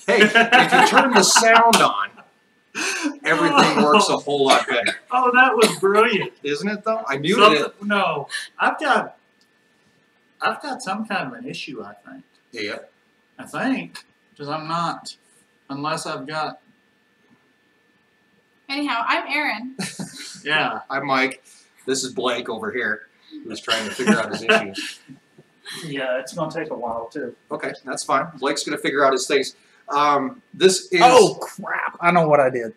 Hey, if you turn the sound on, everything works a whole lot better. Oh, that was brilliant. Isn't it, though? I muted it. No, I've got some kind of an issue, I think. Yeah. I think, because I'm not, unless I've got... Anyhow, I'm Erin. Yeah. I'm Mike. This is Blake over here, who's trying to figure out his issues. Yeah, it's going to take a while, too. Okay, that's fine. Blake's going to figure out his things. This is... Oh, crap. I know what I did.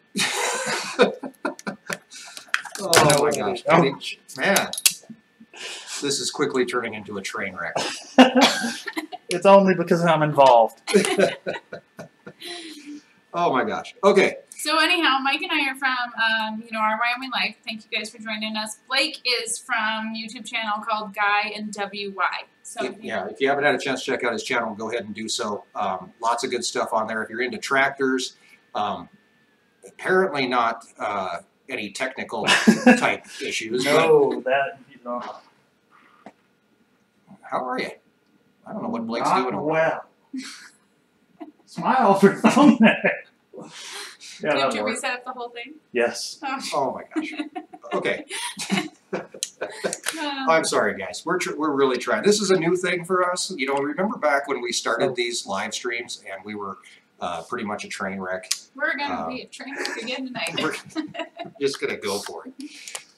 Oh, my gosh. Man. This is quickly turning into a train wreck. It's only because I'm involved. Oh, my gosh. Okay. So anyhow, Mike and I are from, our Wyoming Life. Thank you guys for joining us. Blake is from a YouTube channel called Guy and WY. So if you haven't had a chance to check out his channel, go ahead and do so. Lots of good stuff on there. If you're into tractors, apparently not any technical type issues. No, that you know. How are you? I don't know what Blake's Not doing. Well. Smile for thumbnail. Yeah, did you reset up the whole thing? Yes. Oh my gosh. Okay. I'm sorry, guys. We're really trying. This is a new thing for us. You know, remember back when we started these live streams and we were pretty much a train wreck. We're gonna be a train wreck again tonight. We're just gonna go for it.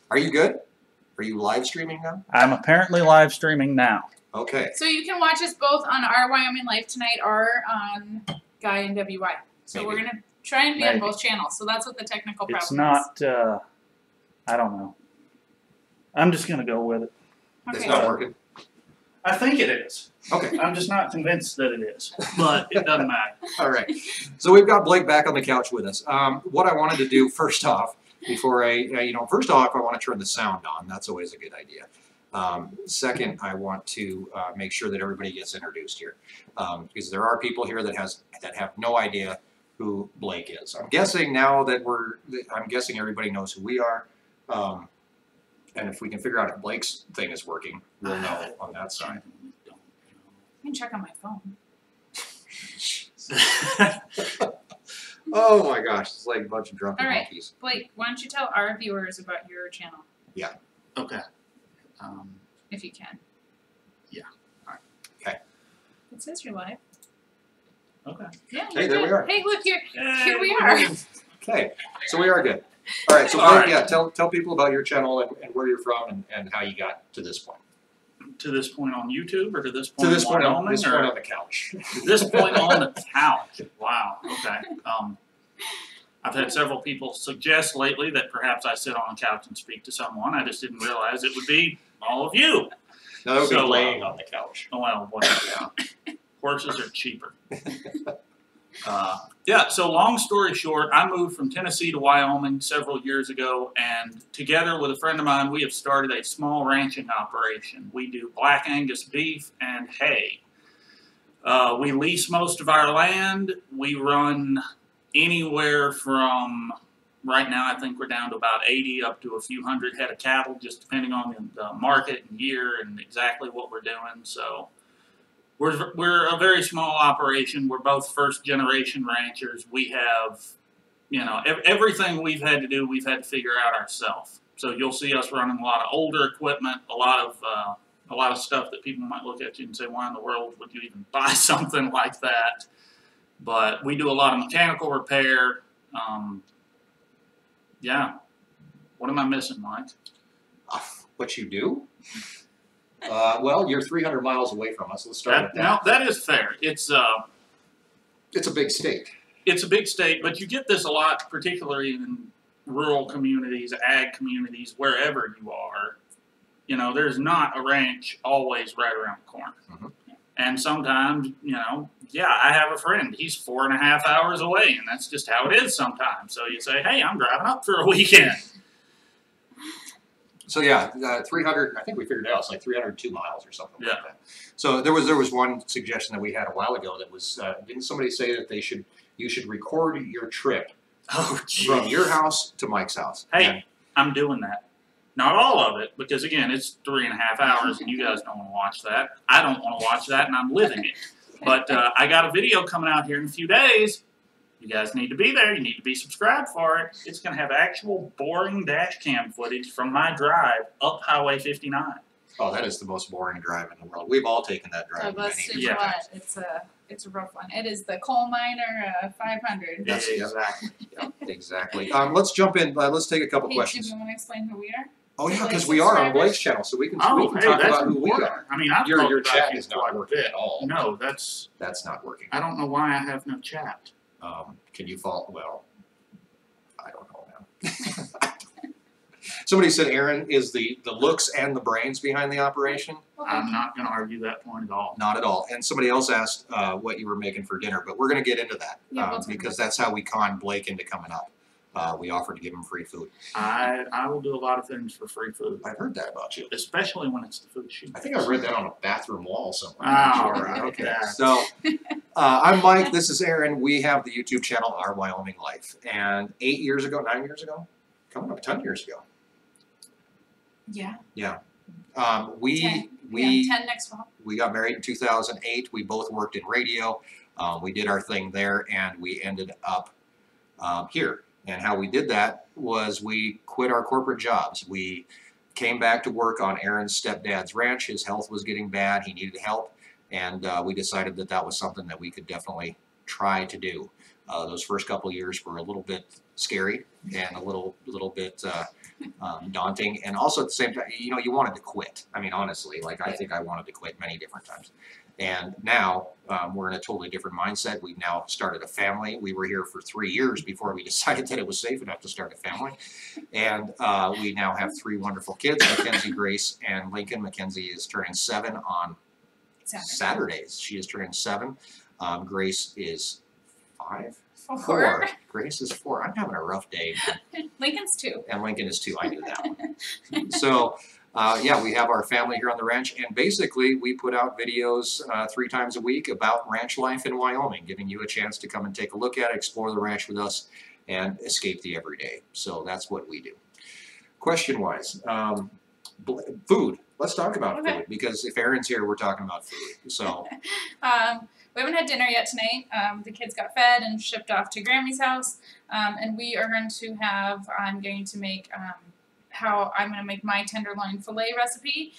Are you good? Are you live streaming now? I'm apparently live streaming now. Okay. So you can watch us both on our Wyoming Life tonight or on Guy and WY. So we're gonna try and be on both channels. So that's what the technical problem is. It's not. I don't know. I'm just gonna go with it. Okay. It's not working. I think it is. Okay. I'm just not convinced that it is, but it doesn't matter. All right. So we've got Blake back on the couch with us. What I wanted to do first off, before I want to turn the sound on. That's always a good idea. Second, I want to make sure that everybody gets introduced here, because there are people here that have no idea who Blake is. I'm guessing now that everybody knows who we are. And if we can figure out if Blake's thing is working, we'll know on that side. I can check on my phone. Oh my gosh, it's like a bunch of drunken monkeys. Blake, why don't you tell our viewers about your channel? Yeah. Okay. If you can. Yeah. All right. Okay. It says you're live. Okay. Yeah. Hey, there we are. Hey, look here. Here we are. Okay. So we are good. All right. So Blake, yeah, tell people about your channel and where you're from and how you got to this point. To this point on YouTube, or to this point? To this point on on the couch. To this point on the couch. Wow. Okay. I've had several people suggest lately that perhaps I sit on the couch and speak to someone. I just didn't realize it would be all of you. No, that would be laying on the couch. Oh, well, whatever. Yeah. Horses are cheaper. Yeah, so long story short, I moved from Tennessee to Wyoming several years ago, and together with a friend of mine, we have started a small ranching operation. We do Black Angus beef and hay. We lease most of our land. We run anywhere from, right now I think we're down to about 80 up to a few hundred head of cattle, just depending on the market and year and exactly what we're doing. So we're a very small operation. We're both first generation ranchers. We have, everything we've had to do, we've had to figure out ourselves. So you'll see us running a lot of older equipment, a lot of stuff that people might look at you and say, why in the world would you even buy something like that? But we do a lot of mechanical repair. Yeah. What am I missing, Mike? What you do? Well, you're 300 miles away from us. Let's start with that. Now, that is fair. It's a big state. It's a big state, but you get this a lot, particularly in rural communities, ag communities, wherever you are. There's not a ranch always right around the corner. Mm-hmm. And sometimes, I have a friend. He's 4.5 hours away, and that's just how it is sometimes. So you say, hey, I'm driving up for a weekend. So yeah, 300. I think we figured it out. It's like 302 miles or something like that. So there was one suggestion that we had a while ago that was didn't somebody say that you should record your trip from your house to Mike's house? Hey, I'm doing that. Not all of it, because again, it's 3.5 hours, and you guys don't want to watch that. I don't want to watch that, and I'm living it. But I got a video coming out here in a few days. You guys need to be there. You need to be subscribed for it. It's going to have actual boring dash cam footage from my drive up Highway 59. Oh, that is the most boring drive in the world. We've all taken that drive. Super wet. It's a rough one. It is the coal miner 500. That's Exactly. Yeah, exactly. Let's jump in. Let's take a couple questions. Do you want to explain who we are? Oh yeah, because we are on Blake's channel, so we can Oh, talk hey, that's about who we important. are. I mean, I've Your talked about chat you is quite not a working bit. at all. No, that's not working. I don't know why I have no chat. Can you follow? Well, I don't know now. Somebody said Erin is the looks and the brains behind the operation. I'm not going to argue that point at all. Not at all. And somebody else asked what you were making for dinner, but we're going to get into that because that's how we conned Blake into coming up. We offered to give him free food. I will do a lot of things for free food. I've heard that about you. Especially when it's the food shoot. I think I read that on a bathroom wall somewhere. Oh, right. Okay. So I'm Mike. This is Erin. We have the YouTube channel, Our Wyoming Life. And 9 years ago, coming up 10 years ago. Yeah. Yeah. 10 next fall. We got married in 2008. We both worked in radio. We did our thing there, and we ended up here. And how we did that was we quit our corporate jobs. We came back to work on Erin's stepdad's ranch. His health was getting bad. He needed help. And we decided that that was something that we could definitely try to do. Those first couple of years were a little bit scary and a little bit daunting. And also at the same time, you know, you wanted to quit. I mean, honestly, like I think I wanted to quit many different times. And now we're in a totally different mindset. We've now started a family. We were here for 3 years before we decided that it was safe enough to start a family. And we now have 3 wonderful kids, Mackenzie, Grace, and Lincoln. Mackenzie is turning 7 on Saturdays. She is turning 7. Grace is 5? 4. Grace is 4. I'm having a rough day. Lincoln's 2. And Lincoln is 2. I knew that one. So, yeah, we have our family here on the ranch, and basically we put out videos 3 times a week about ranch life in Wyoming, giving you a chance to come and take a look at it, explore the ranch with us, and escape the everyday. So that's what we do. Question-wise, food. Let's talk about food, because if Erin's here, we're talking about food. So. We haven't had dinner yet tonight. The kids got fed and shipped off to Grammy's house, and we are going to have. I'm going to make my tenderloin fillet recipe.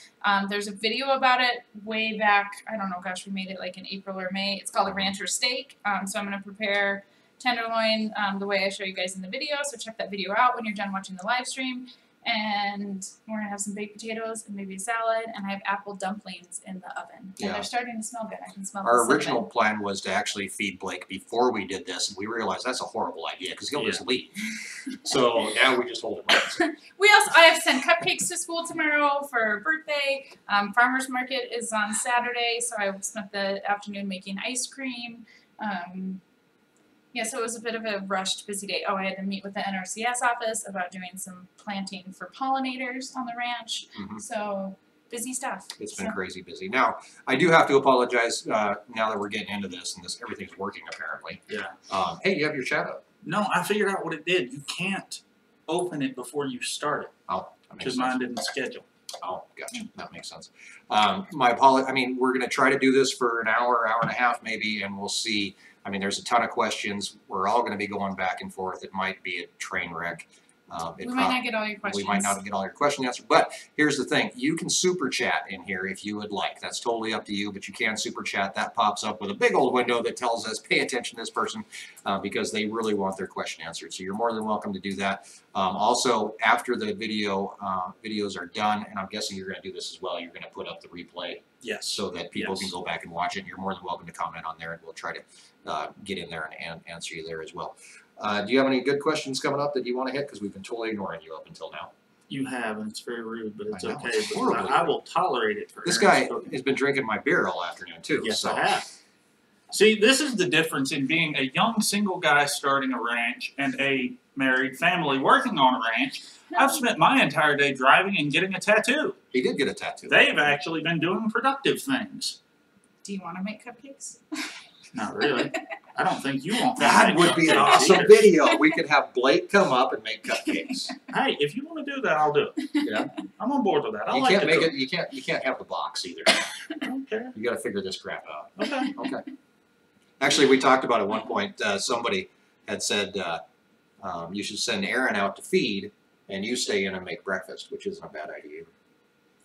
There's a video about it way back. I don't know. Gosh, we made it like in April or May. It's called a rancher steak. So I'm going to prepare tenderloin the way I show you guys in the video. So check that video out when you're done watching the live stream. And we're going to have some baked potatoes and maybe a salad, and I have apple dumplings in the oven. And they're starting to smell good. I can smell Our original plan was to actually feed Blake before we did this, and we realized that's a horrible idea because he'll just leave. So now we just hold him right. I have sent cupcakes to school tomorrow for birthday. Farmer's market is on Saturday, so I spent the afternoon making ice cream. Yeah, so it was a bit of a rushed, busy day. Oh, I had to meet with the NRCS office about doing some planting for pollinators on the ranch. So, busy stuff. It's been crazy busy. Now, I do have to apologize now that we're getting into this and everything's working apparently. Yeah. Hey, you have your chat up. No, I figured out what it did. You can't open it before you start it. Oh, because mine didn't schedule. Oh, gotcha. That makes sense. My apology. I mean, we're going to try to do this for an hour, hour and a half maybe, and we'll see. I mean, there's a ton of questions. We're all going to be going back and forth. It might be a train wreck. We might not get all your questions. We might not get all your questions answered. But here's the thing. You can super chat in here if you would like. That's totally up to you, but you can super chat. That pops up with a big old window that tells us, pay attention to this person because they really want their question answered. So you're more than welcome to do that. Also, after the videos are done, and I'm guessing you're going to do this as well, you're going to put up the replay. Yes. So that people can go back and watch it. And you're more than welcome to comment on there, and we'll try to get in there and answer you there as well. Do you have any good questions coming up that you want to hit? Because we've been totally ignoring you up until now. You have, and it's very rude, but it's okay. It's I will tolerate it for this guy has been drinking my beer all afternoon, too. Yes, so. I have. See, this is the difference in being a young single guy starting a ranch and a married family working on a ranch. I've spent my entire day driving and getting a tattoo. He did get a tattoo. They've actually been doing productive things. Do you want to make cupcakes? Not really. I don't think you want That would be an awesome video. We could have Blake come up and make cupcakes. Hey, if you want to do that, I'll do it. Yeah. I'm on board with that. I You like can't to make cook. it. You can't have the box either. Okay. You got to figure this crap out. Okay. Okay. Actually, we talked about at one point. Somebody had said you should send Erin out to feed, and you stay in and make breakfast, which isn't a bad idea.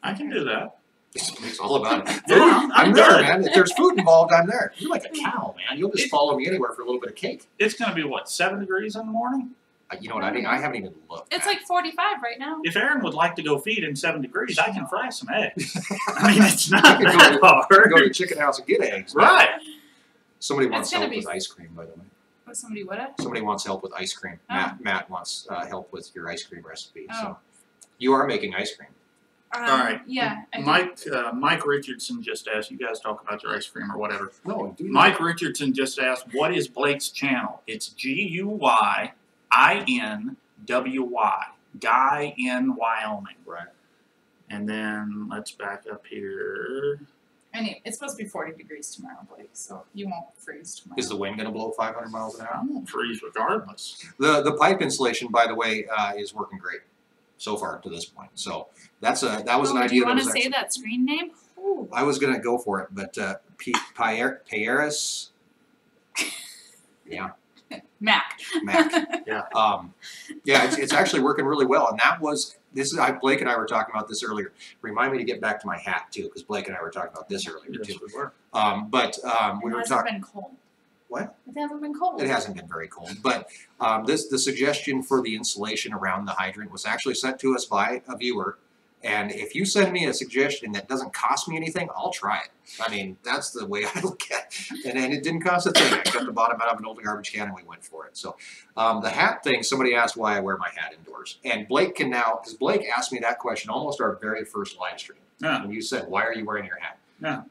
I can do that. It's all about it. Yeah, I'm I'm there, good. man. If there's food involved, I'm there. You're like a cow, man. You'll just follow me anywhere for a little bit of cake. It's going to be, what, 7 degrees in the morning? You know what I mean? I haven't even looked. It's like 45 right now. If Erin would like to go feed in 7 degrees, I can fry some eggs. I mean, it's not I could that hard. go to the chicken house and get eggs. Right. Somebody It's wants gonna help be- with ice cream, by the way. What, somebody would have? Somebody wants help with ice cream. Oh. Matt wants help with your ice cream recipe. Oh. So you are making ice cream. All right. Yeah. I do. Mike Richardson just asked, you guys talk about your ice cream or whatever. No, do Mike Richardson just asked, what is Blake's channel? It's GUYINWY, Guy in Wyoming. Right. And then let's back up here. It's supposed to be 40 degrees tomorrow, Blake, so you won't freeze tomorrow. Is the wind going to blow 500 miles an hour? I won't freeze regardless. The pipe insulation, by the way, is working great so far to this point. So that was an Do idea. you that want was to say actually, that screen name? Ooh. I was going to go for it, but Payeris. Yeah. Mac. Yeah. Yeah, it's actually working really well, and Blake and I were talking about this earlier. Remind me to get back to my hat too, because Blake and I were talking about this earlier Yes, too. we were. We were It hasn't talking. been cold. What? It hasn't been cold. It hasn't been very cold, but the suggestion for the insulation around the hydrant was actually sent to us by a viewer. And if you send me a suggestion that doesn't cost me anything, I'll try it. I mean, that's the way I look at it. And it didn't cost a thing. I cut the bottom out of an old garbage can and we went for it. So the hat thing, somebody asked why I wear my hat indoors. And Blake can now, because Blake asked me that question almost our very first live stream. Yeah. And you said, why are you wearing your hat? Yeah.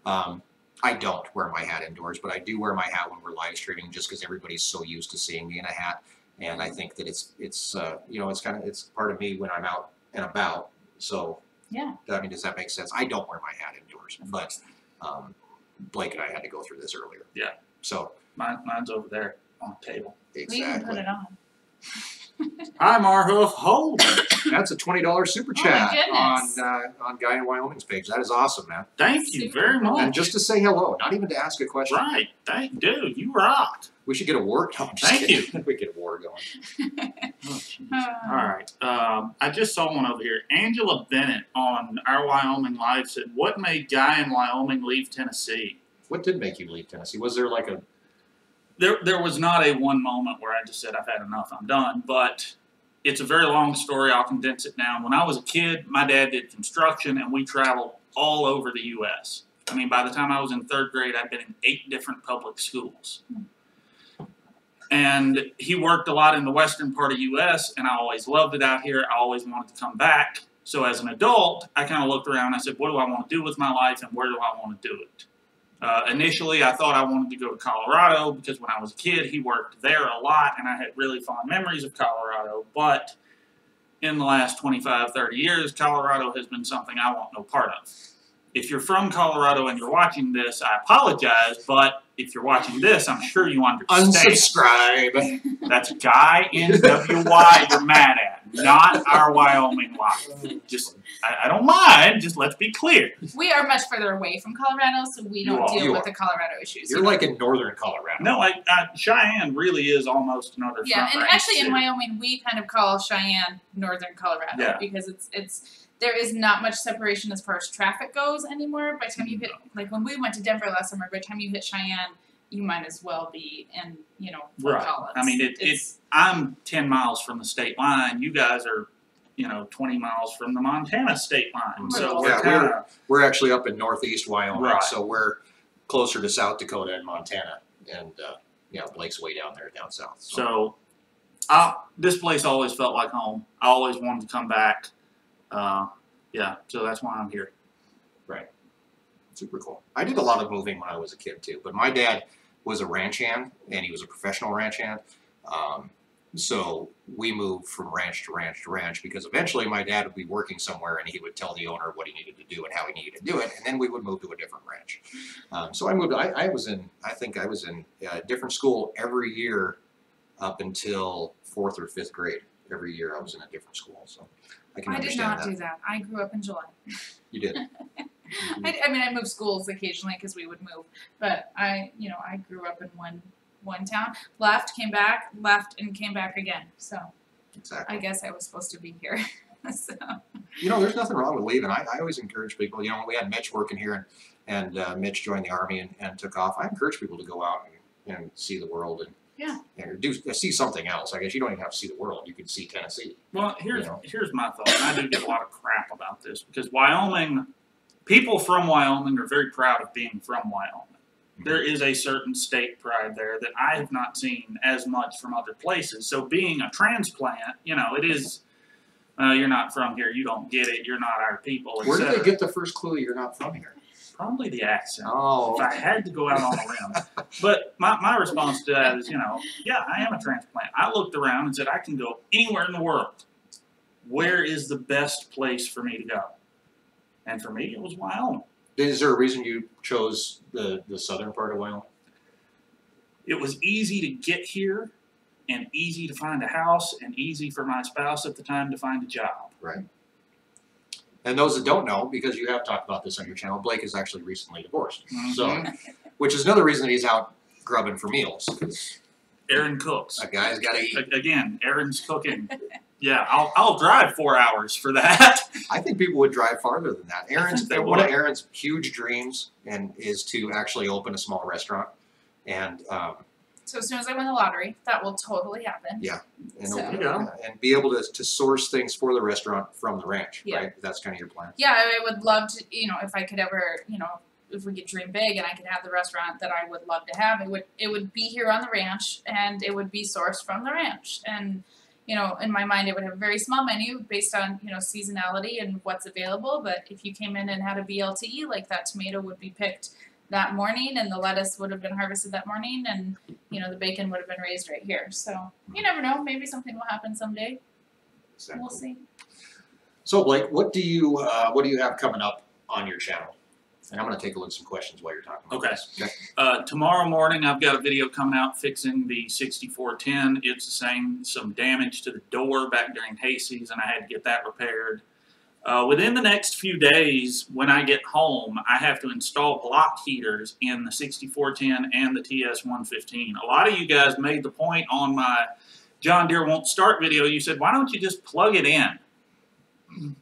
I don't wear my hat indoors, but I do wear my hat when we're live streaming just because everybody's so used to seeing me in a hat. And I think that it's it's part of me when I'm out and about. So Yeah. I mean, does that make sense? I don't wear my hat indoors, but Blake and I had to go through this earlier. Yeah. So Mine's over there on the table. We can put exactly. it on. Hi, Marhoof. Hold. That's a $20 super Oh, chat my goodness. on Guy in Wyoming's page. That is awesome, man. Thank you Super very cool. much. And just to say hello, not even to ask a question. Right. Dude, you rocked. We should get a war. No, I'm just Thank kidding. We get a war going. Oh, jeez. All right. I just saw one over here. Angela Bennett on our Wyoming Life said, what made Guy in Wyoming leave Tennessee? What did make you leave Tennessee? Was there like a There was not a one moment where I just said, I've had enough, I'm done. But it's a very long story. I'll condense it down. When I was a kid, my dad did construction, and we traveled all over the U.S. I mean, by the time I was in 3rd grade, I'd been in 8 different public schools. And he worked a lot in the western part of U.S., and I always loved it out here. I always wanted to come back. So as an adult, I kind of looked around and I said, what do I want to do with my life, and where do I want to do it? Initially, I thought I wanted to go to Colorado because when I was a kid, he worked there a lot, and I had really fond memories of Colorado. But in the last 25, 30 years, Colorado has been something I want no part of. If you're from Colorado and you're watching this, I apologize, but if you're watching this, I'm sure you understand. unsubscribe? That's Guy NWY you're mad at, not our Wyoming Life. Just, I don't mind, just let's be clear. We are much further away from Colorado, so we You don't are. deal You with are. the Colorado issues. You're like in northern Colorado. No, Cheyenne really is almost another Yeah, and front-range actually in city. Wyoming, we kind of call Cheyenne northern Colorado Yeah. because there is not much separation as far as traffic goes anymore. By the time you hit, like when we went to Denver last summer, by the time you hit Cheyenne, you might as well be in, Fort Right. Collins. I mean, I'm 10 miles from the state line. You guys are, 20 miles from the Montana state line. So Yeah, we're kind of, We're actually up in northeast Wyoming, Right. so we're closer to South Dakota and Montana, and Blake's way down there, down south. so this place always felt like home. I always wanted to come back. So that's why I'm here. Right. Super cool. I did a lot of moving when I was a kid too, but my dad was a ranch hand, and he was a professional ranch hand. So we moved from ranch to ranch to ranch because eventually my dad would be working somewhere and he would tell the owner what he needed to do and how he needed to do it, and then we would move to a different ranch. So I moved. I was in a different school every year up until 4th or 5th grade. Every year I was in a different school, so I can I did understand not that. do that. I grew up in July. You did. I mean, I moved schools occasionally because we would move, but I grew up in one town, left, came back, left, and came back again. So Exactly. I guess I was supposed to be here. So There's nothing wrong with leaving. I always encourage people. When we had Mitch working here, and Mitch joined the Army and took off, I encourage people to go out and see the world and see something else. I guess you don't even have to see the world. You could see Tennessee. Well, here's my thought. And I do get a lot of crap about this because people from Wyoming are very proud of being from Wyoming. There is a certain state pride there that I have not seen as much from other places. So being a transplant, it is, you're not from here, you don't get it, you're not our people, Where did they get the first clue you're not from here? Probably the accent. Oh, If I had to go out on a limb. But my response to that is, yeah, I am a transplant. I looked around and said, I can go anywhere in the world. Where is the best place for me to go? And for me, it was Wyoming. Is there a reason you chose the southern part of Wyoming? It was easy to get here and easy to find a house and easy for my spouse at the time to find a job. Right. And those that don't know, because you have talked about this on your channel, Blake is actually recently divorced. Mm-hmm. So, which is another reason that he's out grubbing for meals. 'Cause Erin cooks. a guy's got to eat. Again, Erin's cooking. Yeah, I'll drive 4 hours for that. I think people would drive farther than that. they One of would. Erin's huge dreams is to actually open a small restaurant, and so as soon as I win the lottery, that will totally happen. Yeah. And, So- open, and be able to source things for the restaurant from the ranch, Yeah. right? That's kind of your plan. Yeah, I would love to, if I could ever, if we could dream big and I could have the restaurant that I would love to have, it would be here on the ranch and it would be sourced from the ranch. And, in my mind, it would have a very small menu based on, seasonality and what's available. But if you came in and had a BLT, like that tomato would be picked that morning and the lettuce would have been harvested that morning and, the bacon would have been raised right here. So you never know, maybe something will happen someday. Exactly. We'll see. So Blake, what do you have coming up on your channel? And I'm going to take a look at some questions while you're talking about Okay. this. Okay. Tomorrow morning, I've got a video coming out fixing the 6410. It's saying some damage to the door back during hay season. I had to get that repaired. Within the next few days, when I get home, I have to install block heaters in the 6410 and the TS115. A lot of you guys made the point on my John Deere Won't Start video. You said, why don't you just plug it in?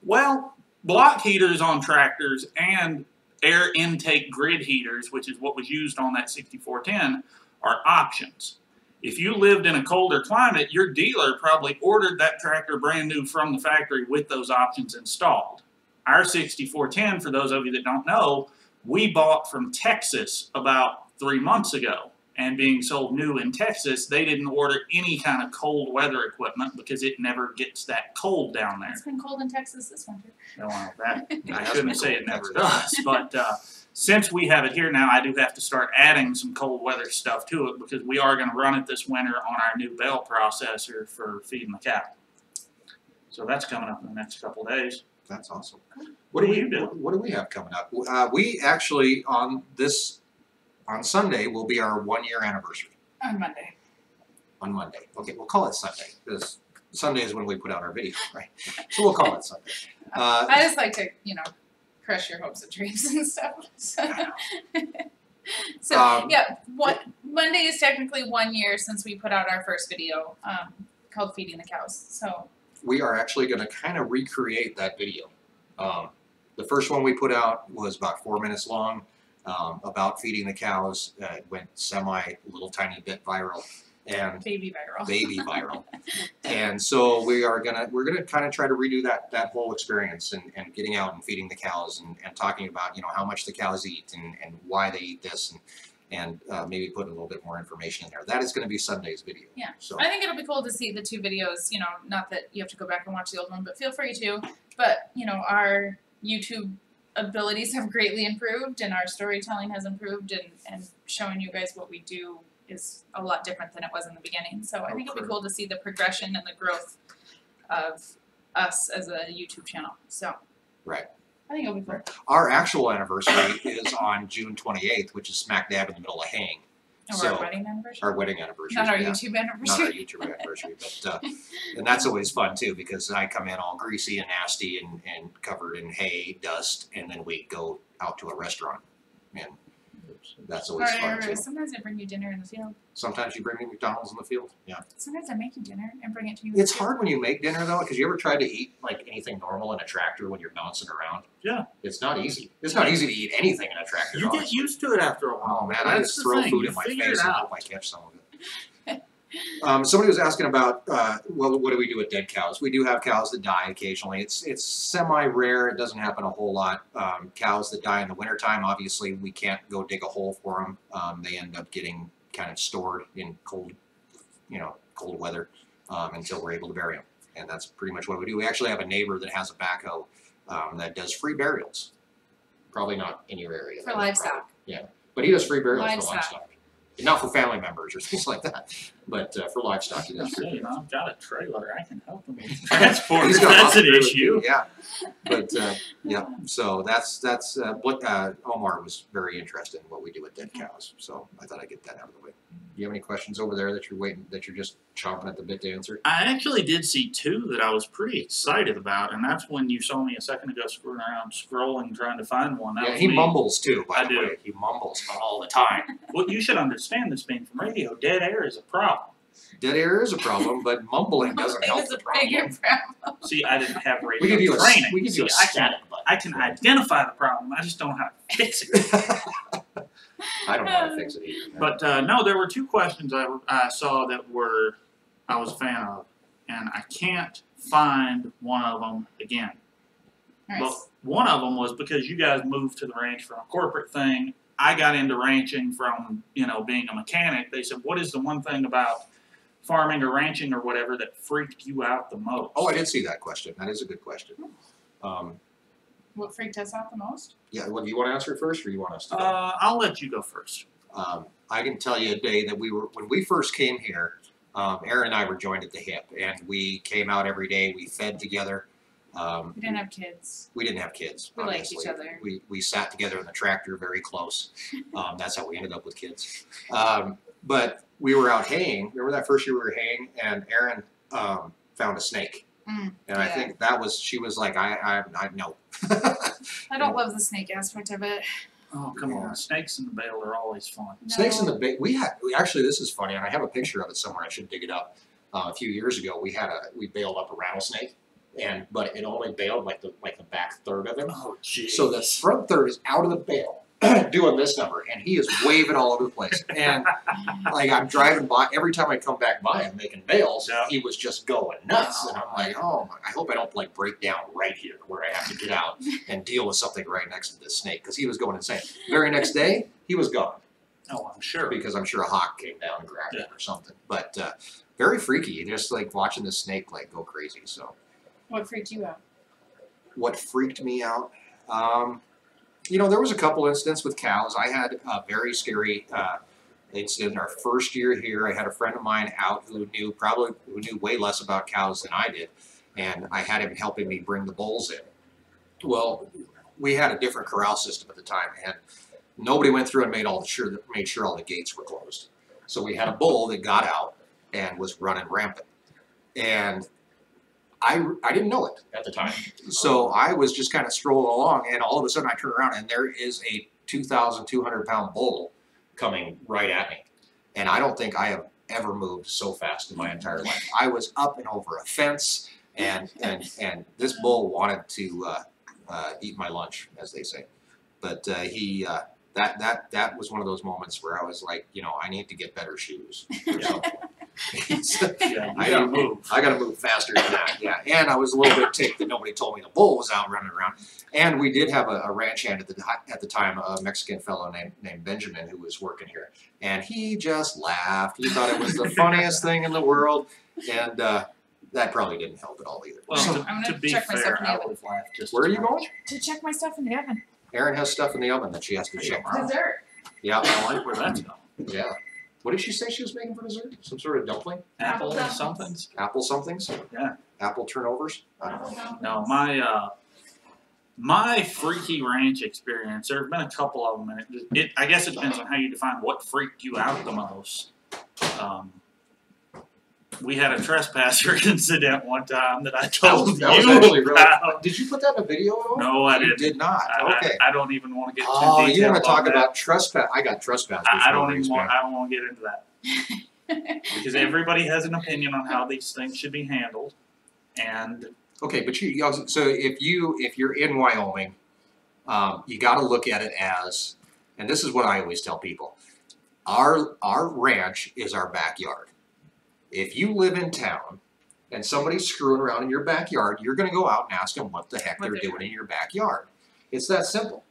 Well, block heaters on tractors and air intake grid heaters, which is what was used on that 6410, are options. If you lived in a colder climate, your dealer probably ordered that tractor brand new from the factory with those options installed. Our 6410, for those of you that don't know, we bought from Texas about 3 months ago. And being sold new in Texas, they didn't order any kind of cold weather equipment because it never gets that cold down there. It's been cold in Texas this winter. No, that, It I has shouldn't been say cold it never in does, but since we have it here now, I do have to start adding some cold weather stuff to it because we are going to run it this winter on our new bell processor for feeding the cattle. So that's coming up in the next couple of days. That's awesome. What do you do? What do we have coming up? We actually on Sunday will be our 1-year anniversary. On Monday. On Monday. Okay, we'll call it Sunday because Sunday is when we put out our video, right? So we'll call it Sunday. I just like to, crush your hopes and dreams and stuff. So, yeah, Monday is technically 1 year since we put out our first video called Feeding the Cows. So we are actually going to kind of recreate that video. The first one we put out was about 4 minutes long, about feeding the cows. It went little tiny bit viral, and baby viral. Baby viral. And so we're gonna kind of try to redo that whole experience and getting out and feeding the cows and talking about how much the cows eat and why they eat this and maybe put a little bit more information in there. That is going to be Sunday's video. Yeah. So I think it'll be cool to see the two videos, not that you have to go back and watch the old one, but feel free to. But, our YouTube abilities have greatly improved and our storytelling has improved and showing you guys what we do is a lot different than it was in the beginning. So I think it'd be cool to see the progression and the growth of us as a YouTube channel. So Right. I think it'll be cool. Our actual anniversary is on June 28th, which is smack dab in the middle of haying. And So, our wedding anniversary. Our wedding anniversary. Not our yeah. YouTube Not our anniversary. YouTube anniversary, but and that's always fun too because I come in all greasy and nasty and covered in hay, dust, and then we go out to a restaurant, and that's always fun too. Sometimes I bring you dinner in the field. Sometimes you bring me McDonald's in the field. Yeah. Sometimes I make you dinner and bring it to you. It's hard when you make dinner though, because you ever tried to eat like anything normal in a tractor when you're bouncing around? Yeah. It's not easy. It's not easy to eat anything in a tractor. You get used to it after a while. Oh man, I just throw food in my face and hope I catch some of it. Somebody was asking about, well, what do we do with dead cows? We do have cows that die occasionally. It's semi-rare. It doesn't happen a whole lot. Cows that die in the wintertime, obviously, we can't go dig a hole for them. They end up getting kind of stored in cold weather until we're able to bury them. And that's pretty much what we do. We actually have a neighbor that has a backhoe that does free burials. Probably not in your area. For livestock. Yeah, but he does free burials for Livestock. livestock. Not for family members or things like that, but for livestock, he does. I've got a trailer. I can help him with transport. He's got That's lots an of trailer issue. too, yeah, but yeah. So that's what Omar was very interested in what we do with dead cows. So I thought I'd get that out of the way. Do you have any questions over there that you're just chomping at the bit to answer? I actually did see two that I was pretty excited about, and that's when you saw me a second ago screwing around, scrolling, trying to find one. That Yeah, was he me. mumbles too. By I the do. way, he mumbles all the time. Well, you should understand this being from radio. Dead air is a problem. Dead air is a problem, but mumbling doesn't help It's the a bigger problem. problem. See, I didn't have radio We give you training. we give you a See, static button. I can identify the problem. I just don't know how to fix it. I don't know how to fix it either. man. But no, there were two questions I saw that I was a fan of, and I can't find one of them again. Nice. Well, one of them was because you guys moved to the ranch from a corporate thing. I got into ranching from, being a mechanic. They said, what is the one thing about farming or ranching or whatever that freaked you out the most? Oh, I did see that question. That is a good question. What freaked us out the most? Yeah, well, do you want to answer it first, or you want us to go? I'll let you go first. I can tell you a day that when we first came here, Erin and I were joined at the hip, and we came out every day. We fed together. We didn't have kids. We didn't have kids. We liked obviously. each other. We sat together in the tractor, very close. That's how we ended up with kids. But we were out haying. Remember that first year we were haying, and Erin found a snake. And I think she was like, I know. I don't love the snake aspect of it. Oh, come on. Snakes in the bale are always fun. No. Snakes in the bait. Actually, this is funny, and I have a picture of it somewhere. I should dig it up. A few years ago, we bailed up a rattlesnake, but it only bailed like the back third of him. Oh, jeez. So the front third is out of the bale, doing this number, and he is waving all over the place. And like I'm driving by, every time I come back by him making bales, he was just going nuts. And I'm like, oh, I hope I don't break down right here where I have to get out and deal with something right next to this snake, because he was going insane. Very next day, he was gone. Oh, I'm sure. Because I'm sure a hawk came down and grabbed him or something. But very freaky, just like watching the snake go crazy. So, What freaked you out? what freaked me out? There was a couple incidents with cows. I had a very scary incident in our first year here. I had a friend of mine out who knew way less about cows than I did, and I had him helping me bring the bulls in. Well, we had a different corral system at the time, and nobody went through and made sure all the gates were closed. So we had a bull that got out and was running rampant, and I didn't know it at the time. So I was just kind of strolling along, and all of a sudden I turn around and there is a 2,200-pound bull coming right at me. And I don't think I have ever moved so fast in my entire life. I was up and over a fence, and this bull wanted to eat my lunch, as they say. But that was one of those moments where I was like, I need to get better shoes or something. I gotta move faster than that. Yeah, and I was a little bit ticked that nobody told me the bull was out running around. And we did have a ranch hand at the time, a Mexican fellow named Benjamin, who was working here, and he just laughed. He thought it was the funniest thing in the world, and that probably didn't help at all either. Well, So, I'm to gonna be check myself fair, in the I oven. would have laughed just where are as you much. going? To check my stuff in the oven. Erin has stuff in the oven that she has to check. Dessert. Yeah, I like where that's going. yeah. What did she say she was making for dessert? Some sort of dumpling? Apple dumplings. somethings. Apple somethings? Yeah. Apple turnovers? I don't know. No, my freaky ranch experience. There have been a couple of them, and I guess it depends on how you define what freaked you out the most. We had a trespasser incident one time that I told That was you actually really. about. Did you put that in a video at all? No, I You didn't. did not. Okay. I don't even want to get too Oh, detailed. you want to talk on that. about trespass? I got trespassers. I don't stories, even want. man. I don't want to get into that because everybody has an opinion on how these things should be handled, and Okay, but so if you're in Wyoming, you got to look at it as, and this is what I always tell people: our ranch is our backyard. If you live in town and somebody's screwing around in your backyard, you're going to go out and ask them what the heck they're doing in your backyard. It's that simple.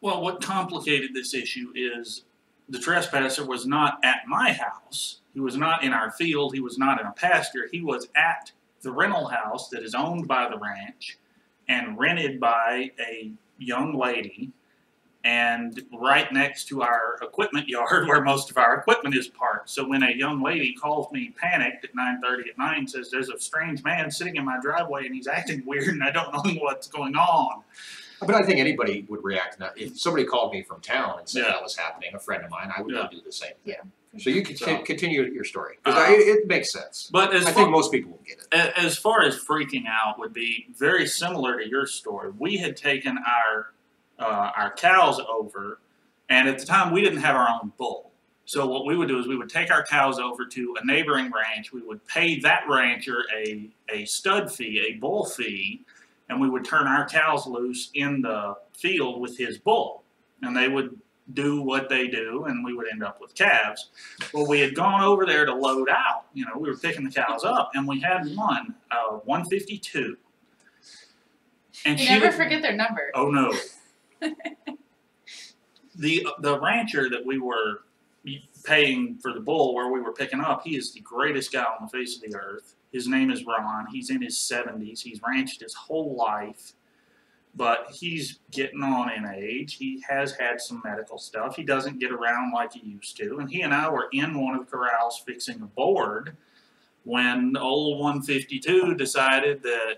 well, what complicated this issue is the trespasser was not at my house. He was not in our field. He was not in a pasture. He was at the rental house that is owned by the ranch and rented by a young lady, and right next to our equipment yard where most of our equipment is parked. So when a young lady calls me panicked at 9:30 at night and says, there's a strange man sitting in my driveway and he's acting weird and I don't know what's going on. But I think anybody would react to that. If somebody called me from town and said Yeah. that was happening, a friend of mine, I would go do the same thing. Yeah. So you can So- continue your story. Because it makes sense. But I think most people will get it. as far as freaking out would be very similar to your story. We had taken our cows over, and at the time we didn't have our own bull. So what we would do is we would take our cows over to a neighboring ranch. We would pay that rancher a stud fee, a bull fee, and we would turn our cows loose in the field with his bull. And they would do what they do, and we would end up with calves. Well, we had gone over there to load out. We were picking the cows up, and we had one, 152. And You she never would- forget their number. Oh no. The rancher that we were paying for the bull where we were picking up, he is the greatest guy on the face of the earth. His name is Ron. He's in his 70s. He's ranched his whole life, but he's getting on in age. He has had some medical stuff. He doesn't get around like he used to. And he and I were in one of the corrals fixing a board when old 152 decided that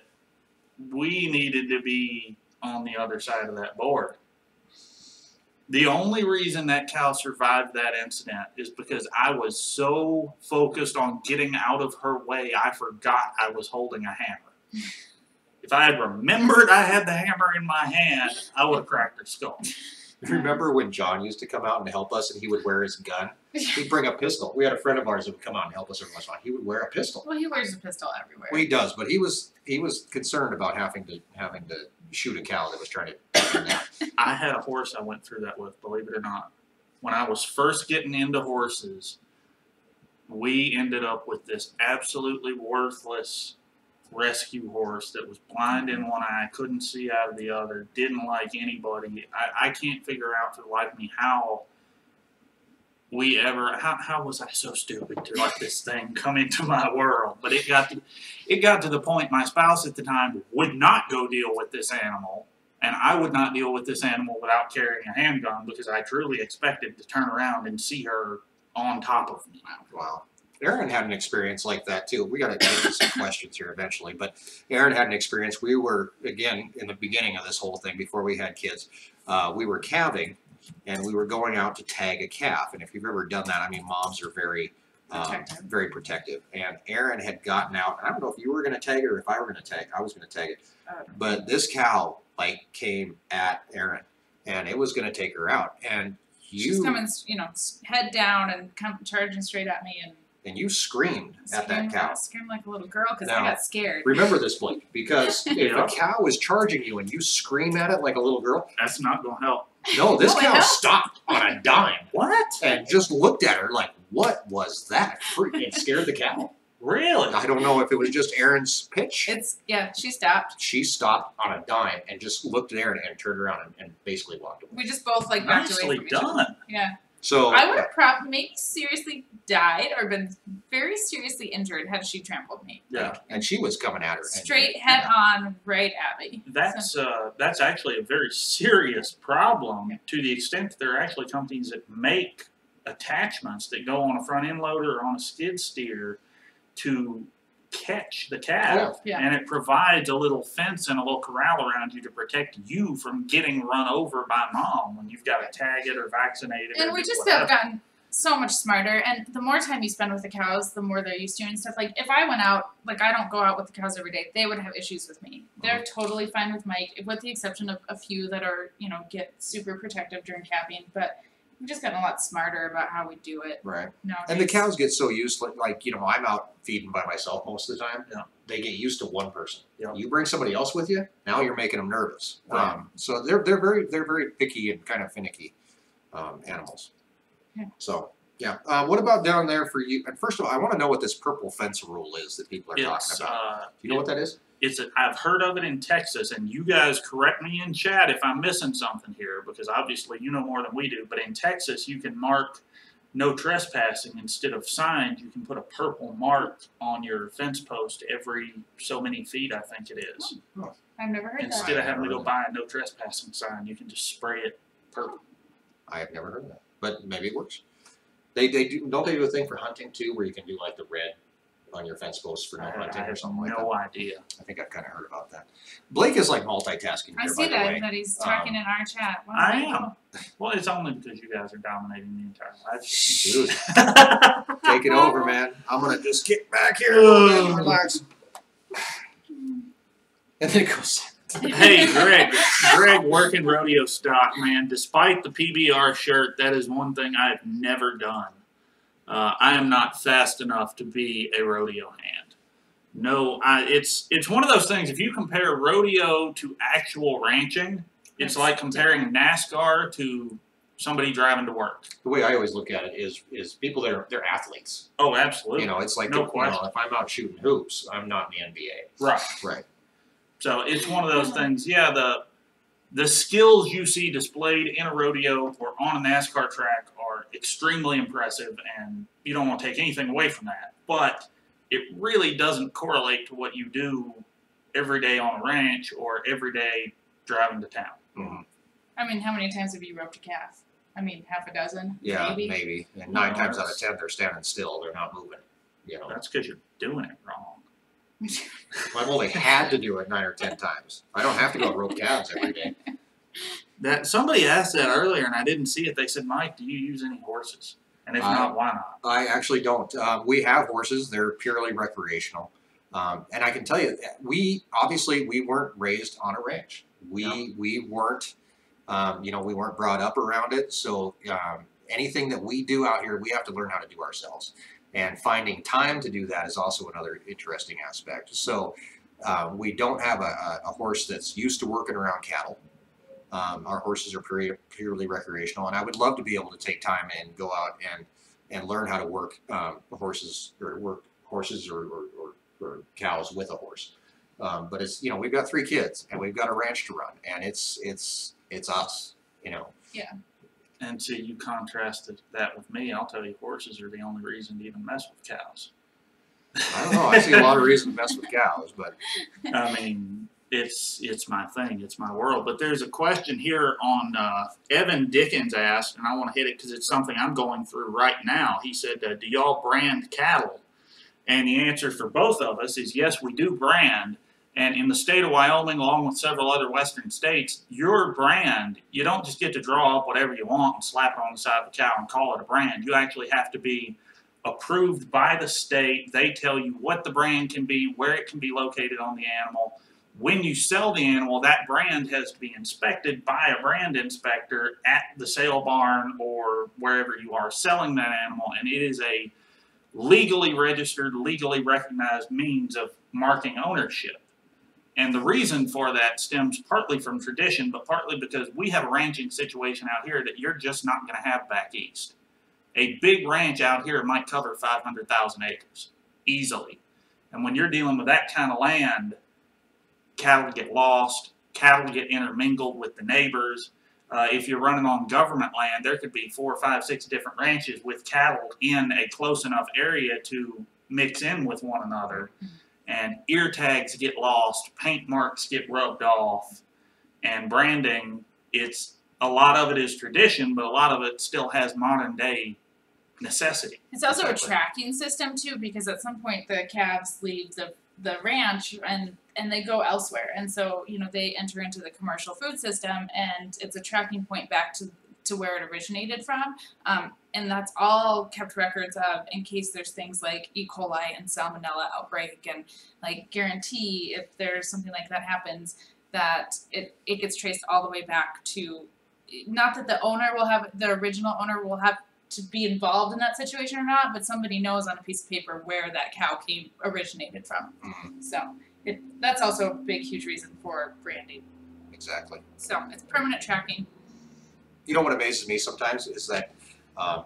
we needed to be on the other side of that board. The only reason that cow survived that incident is because I was so focused on getting out of her way, I forgot I was holding a hammer. If I had remembered I had the hammer in my hand, I would have cracked her skull. Remember when John used to come out and help us and he would wear his gun? He'd bring a pistol. We had a friend of ours that would come out and help us every once in a while. He would wear a pistol. Well, he wears a pistol everywhere. Well, he does, but he was concerned about having to shoot a cow that was trying to. I had a horse I went through that with, believe it or not. When I was first getting into horses, we ended up with this absolutely worthless rescue horse that was blind in one eye, couldn't see out of the other, didn't like anybody. I can't figure out for the life of me how was I so stupid to let this thing come into my world? But it got to the point my spouse at the time would not go deal with this animal, and I would not deal with this animal without carrying a handgun because I truly expected to turn around and see her on top of me. Wow. Erin had an experience like that too. We got to get to some questions here eventually, but Erin had an experience. We were, again, in the beginning of this whole thing before we had kids, we were calving and we were going out to tag a calf. And if you've ever done that, I mean, moms are very protective. And Erin had gotten out, and I don't know if you were going to tag it or if I were going to tag it. I was going to tag it. But this cow, came at Erin and it was going to take her out. And she's coming, head down and charging straight at me, and you screamed at that cow. I screamed like a little girl because I got scared. Remember this, Blake, because if a cow is charging you and you scream at it like a little girl, that's not going to help. No, this cow stopped on a dime. What? And just looked at her like, what was that? It scared the cow. Really? I don't know if it was just Erin's pitch. She stopped. She stopped on a dime and just looked at Erin and turned around and basically walked away. We just both backed away from each other. Nicely done. Yeah. So I would have maybe seriously died or been very seriously injured had she trampled me. Yeah. And she was coming at her. Straight head on right at me. That's actually a very serious problem to the extent that there are actually companies that make attachments that go on a front end loader or on a skid steer to catch the calf. Oh, yeah. And it provides a little fence and a little corral around you to protect you from getting run over by mom when you've got to tag it or vaccinate it. And we just have gotten so much smarter, and the more time you spend with the cows, the more they're used to you and stuff. Like, if I went out, like, I don't go out with the cows every day, they would have issues with me. They're totally fine with Mike, with the exception of a few that are, you know, get super protective during calving, but we've just gotten a lot smarter about how we do it. Right. Nowadays. And the cows get so used, like, you know, I'm out feeding by myself most of the time. Yeah. They get used to one person. Yeah. You bring somebody else with you, now you're making them nervous. Right. So they're very picky and kind of finicky animals. Yeah. So yeah. What about down there for you? And first of all, I want to know what this purple fence rule is that people are talking about. Do you know what that is? I've heard of it in Texas, and you guys correct me in chat if I'm missing something here, because obviously you know more than we do. But in Texas, you can mark no trespassing instead of signs. You can put a purple mark on your fence post every so many feet, I think it is. Oh. I've never heard Instead that. of having to go buy a no trespassing sign, you can just spray it purple. I have never heard of that, but maybe it works. They don't they do a thing for hunting too, where you can do like the red on your fence post for no hunting or something like that? No idea. I think I've kind of heard about that. Blake is like multitasking I here, see by the way. that he's talking in our chat. Wow. I am. Well, it's only because you guys are dominating the entire live. Dude, take it over, man. I'm gonna just kick back here and relax. And then it goes. Hey, Greg working rodeo stock, man. Despite the PBR shirt, that is one thing I have never done. I am not fast enough to be a rodeo hand. No, it's one of those things. If you compare rodeo to actual ranching, it's like comparing NASCAR to somebody driving to work. The way I always look at it is people that they're athletes. Oh, absolutely. You know, it's like No you know, question. if I'm out shooting hoops, I'm not in the NBA. Right. Right. So it's one of those things. Yeah, the skills you see displayed in a rodeo or on a NASCAR track are extremely impressive, and you don't want to take anything away from that. But it really doesn't correlate to what you do every day on a ranch or every day driving to town. Mm-hmm. I mean, how many times have you roped a calf? I mean, half a dozen? Yeah, maybe. And 9 times out of 10, they're standing still. They're not moving. You know, That's because you're doing it wrong. I've only had to do it 9 or 10 times. I don't have to go rope calves every day. That somebody asked that earlier, and I didn't see it. They said, "Mike, do you use any horses? And if not, why not?" I actually don't. We have horses. They're purely recreational. And I can tell you, we weren't raised on a ranch. We weren't, we weren't brought up around it. So anything that we do out here, we have to learn how to do ourselves. And finding time to do that is also another interesting aspect. So we don't have a horse that's used to working around cattle. Our horses are purely recreational, and I would love to be able to take time and go out and learn how to work horses or cows with a horse. But it's we've got 3 kids and we've got a ranch to run, and it's us, Yeah. And so you contrasted that with me. I'll tell you, horses are the only reason to even mess with cows. I don't know. I see a lot of reason to mess with cows, but I mean, it's my thing. It's my world. But there's a question here on Evan Dickens asked, and I want to hit it because it's something I'm going through right now. He said, do y'all brand cattle? And the answer for both of us is yes, we do brand. And in the state of Wyoming, along with several other western states, your brand, you don't just get to draw up whatever you want and slap it on the side of the cow and call it a brand. You actually have to be approved by the state. They tell you what the brand can be, where it can be located on the animal. When you sell the animal, that brand has to be inspected by a brand inspector at the sale barn or wherever you are selling that animal. And it is a legally registered, legally recognized means of marking ownership. And the reason for that stems partly from tradition, but partly because we have a ranching situation out here that you're just not going to have back east. A big ranch out here might cover 500,000 acres, easily. And when you're dealing with that kind of land, cattle get lost, cattle get intermingled with the neighbors. If you're running on government land, there could be 4, 5, 6 different ranches with cattle in a close enough area to mix in with one another. And ear tags get lost, paint marks get rubbed off, and branding, a lot of it is tradition, but a lot of it still has modern day necessity. It's also Exactly. a tracking system too, because at some point the calves leave the ranch and they go elsewhere, and so they enter into the commercial food system, and it's a tracking point back to where it originated from, and that's all kept records of in case there's things like E. coli and salmonella outbreak, and like guarantee if there's something like that happens that it gets traced all the way back to, not that the original owner will have to be involved in that situation or not, but somebody knows on a piece of paper where that cow originated from. Mhm. So that's also a big, huge reason for branding. Exactly. So it's permanent tracking. You know what amazes me sometimes is that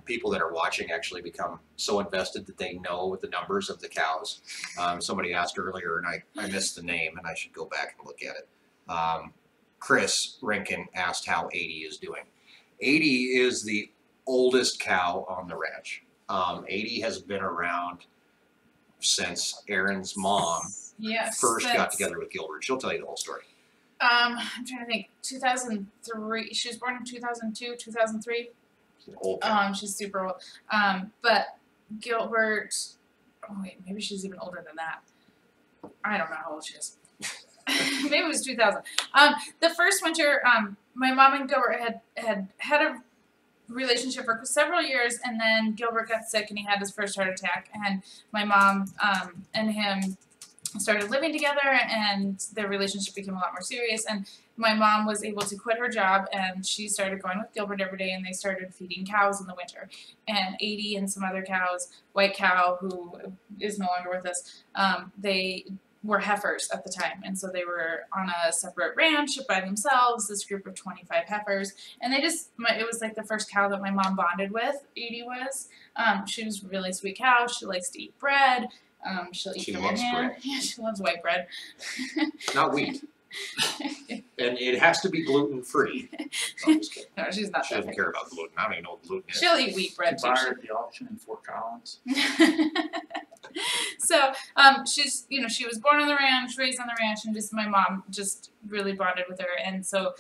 people that are watching actually become so invested that they know the numbers of the cows. Somebody asked earlier, and I missed the name, and I should go back and look at it. Chris Rinkin asked how 80 is doing. 80 is the oldest cow on the ranch. 80 has been around since Erin's mom first got together with Gilbert. She'll tell you the whole story. I'm trying to think. 2003. She was born in 2002, 2003. Old cow. She's super old. But Gilbert. Oh wait, maybe she's even older than that. I don't know how old she is. Maybe it was 2000. The first winter, my mom and Gilbert had a relationship for several years, and then Gilbert got sick and he had his first heart attack, and my mom and him started living together, and their relationship became a lot more serious, and my mom was able to quit her job, and she started going with Gilbert every day, and they started feeding cows in the winter. And 80 and some other cows, White Cow, who is no longer with us, they were heifers at the time, and so they were on a separate ranch by themselves, this group of 25 heifers, and it was like the first cow that my mom bonded with. 80 was. She was a really sweet cow. She likes to eat bread. She'll eat from your hand. Bread. Yeah, she loves white bread. Not wheat. And it has to be gluten free. No, she's not. She doesn't care about gluten. I don't even know what gluten is. She'll eat wheat bread To too. buy her at the auction in Fort Collins. So, she's, she was born on the ranch, raised on the ranch, and just my mom just really bonded with her. And so,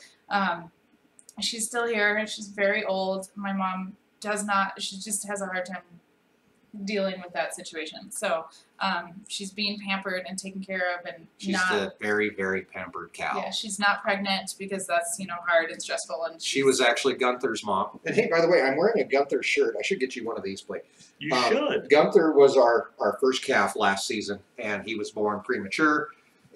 she's still here. She's very old. My mom she just has a hard time dealing with that situation. So, she's being pampered and taken care of, and She's the very, very pampered cow. yeah, she's not pregnant because that's, hard and stressful. And She was actually Gunther's mom. And hey, by the way, I'm wearing a Gunther shirt. I should get you one of these, Blake. You should. Gunther was our first calf last season, and he was born premature,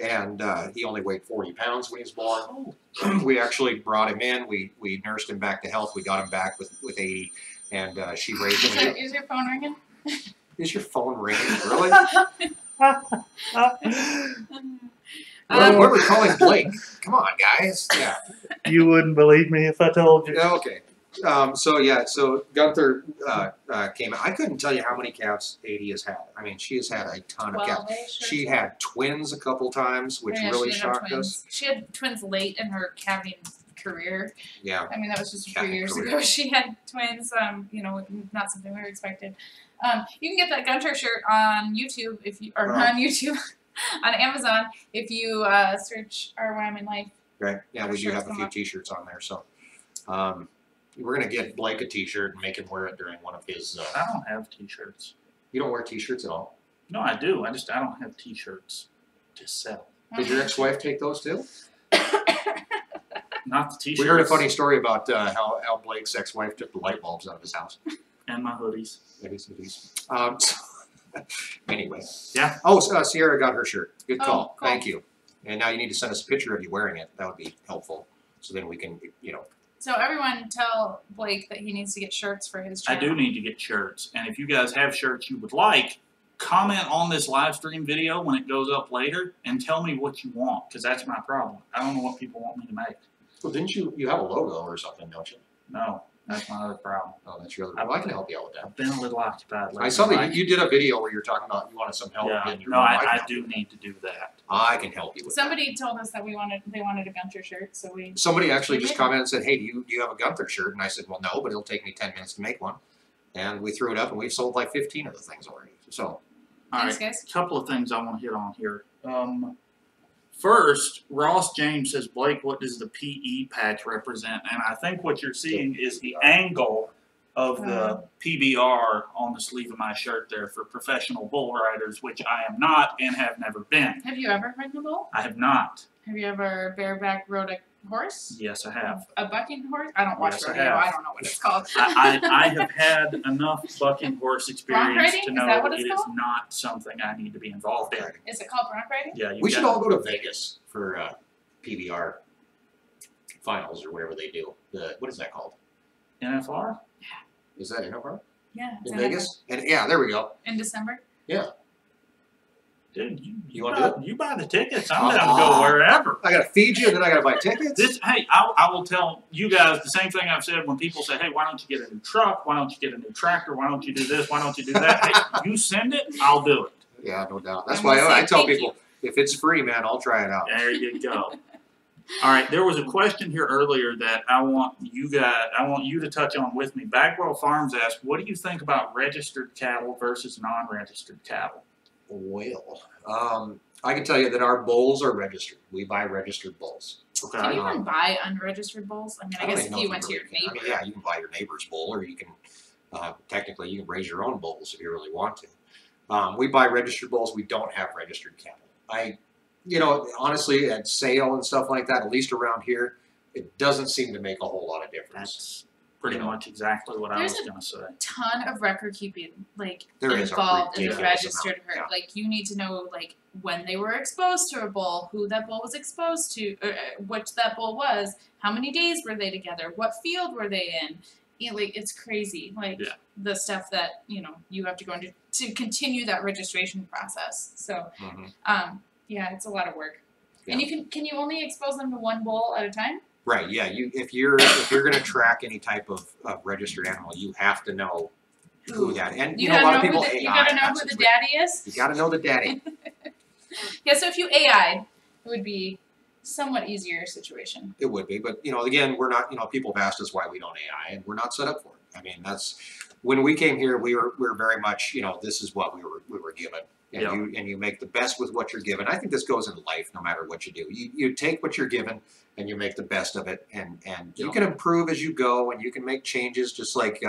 and he only weighed 40 pounds when he was born. We actually brought him in. We nursed him back to health. We got him back with 80, and she raised him. Is your phone ringing? Is your phone ringing? Really? What were we calling Blake? Come on, guys. Yeah. You wouldn't believe me if I told you. Okay. So Gunther came out. I couldn't tell you how many calves 80 has had. I mean, she has had a ton of calves. She had twins a couple times, which really shocked us. She had twins late in her calving career. Yeah. I mean, that was just a few Calving years career. ago. She had twins, not something we were expected. You can get that Gunter shirt on YouTube on YouTube, on Amazon if you search our Wyoming Life. Right. Yeah, Our we do shirts have a come few up. T-shirts on there. So we're going to get Blake a T-shirt and make him wear it during one of his... I don't have T-shirts. You don't wear T-shirts at all? No, I do. I don't have T-shirts to sell. Did your ex-wife take those too? Not the T-shirts. We heard a funny story about how Blake's ex-wife took the light bulbs out of his house. And my hoodies. Anyway. Yeah. Oh, Sierra got her shirt. Good Oh, call. cool. Thank you. And now you need to send us a picture of you wearing it. That would be helpful. So then we can, So everyone tell Blake that he needs to get shirts for his channel. I do need to get shirts. And if you guys have shirts you would like, comment on this live stream video when it goes up later and tell me what you want, because that's my problem. I don't know what people want me to make. Well, didn't you have a logo or something, don't you? No, that's my other problem. Oh, that's your other. Well, I can help you out with that. I've been a little occupied lately. I saw that you did a video where you're talking about you wanted some help Yeah, getting your no, own I life. do need to do that. I can help you with Somebody told us that they wanted a Gunter shirt, so we. that. Somebody actually just Yeah. commented and said, hey, do you have a Gunther shirt? And I said, well, no, but it'll take me 10 minutes to make one. And we threw it up, and we've sold like 15 of the things already. So, All Thanks, right, guys. couple of things I want to hit on here. First, Ross James says, Blake, what does the PE patch represent? And I think what you're seeing is the angle of the PBR on the sleeve of my shirt there for professional bull riders, which I am not and have never been. Have you ever ridden a bull? I have not. Have you ever bareback rode a horse? Yes, I have. A bucking horse? I don't watch Yes, I rodeo. have. I don't know what it's called. I have had enough bucking horse experience riding? to Is know that what it it's is called? not something I need to be involved in. Is it called bronc riding? Yeah, We should all go to Vegas for PBR finals or whatever they do. What is that called? NFR? Is that NFR? Yeah. it's In in Vegas? And yeah, there we go. In December? Dude, You wanna do you buy the tickets. I'm down to go wherever. I gotta feed you and then I gotta buy tickets? Hey, I will tell you guys the same thing I've said when people say, hey, why don't you get a new truck? Why don't you get a new tractor? Why don't you do this? Why don't you do that? Hey, you send it, I'll do it. Yeah, no doubt. That's And we'll why I say tell thank people, if it's free, man, I'll try it out. There you go. All right, there was a question here earlier that I want you to touch on with me. Bagwell Farms asked, what do you think about registered cattle versus non-registered cattle? Well, I can tell you that our bulls are registered. We buy registered bulls. Okay. Can you even buy unregistered bulls? I mean, I don't guess even if know you went to really your can. neighbor. I mean, yeah, you can buy your neighbor's bull, or you can technically you can raise your own bulls if you really want to. We buy registered bulls. We don't have registered cattle. Honestly, at sale and stuff like that, at least around here, it doesn't seem to make a whole lot of difference. That's pretty much exactly what I was going to say. Ton of record keeping There is a involved in the ridiculous registered amount, herd. Like you need to know when they were exposed to a bull, who that bull was exposed to, what that bull was, how many days were they together, what field were they in. It's crazy. The stuff that you have to go into to continue that registration process. So, yeah, it's a lot of work. Yeah. And can you only expose them to one bull at a time? Right. Yeah. If you're going to track any type of registered animal, you have to know who that. And a lot of people AI. You gotta know who the daddy is. You got to know the daddy. Yeah. So if you AI'd, it would be somewhat easier situation. It would be, but again, we're not. People have asked us why we don't AI, and we're not set up for it. I mean, that's when we came here. We were very much. This is what we were given. And you make the best with what you're given. I think this goes in life, no matter what you do. You take what you're given and you make the best of it, and you can improve as you go, and you can make changes. Just like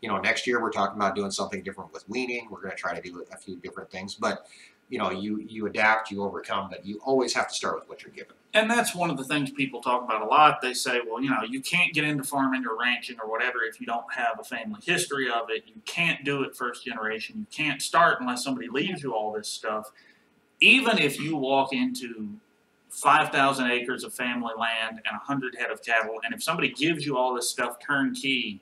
next year we're talking about doing something different with weaning. We're going to try to do a few different things, but you adapt, you overcome, but you always have to start with what you're given. And that's one of the things people talk about a lot. They say, well, you can't get into farming or ranching or whatever if you don't have a family history of it. You can't do it first generation. You can't start unless somebody leaves you all this stuff. Even if you walk into 5,000 acres of family land and 100 head of cattle, and if somebody gives you all this stuff turnkey,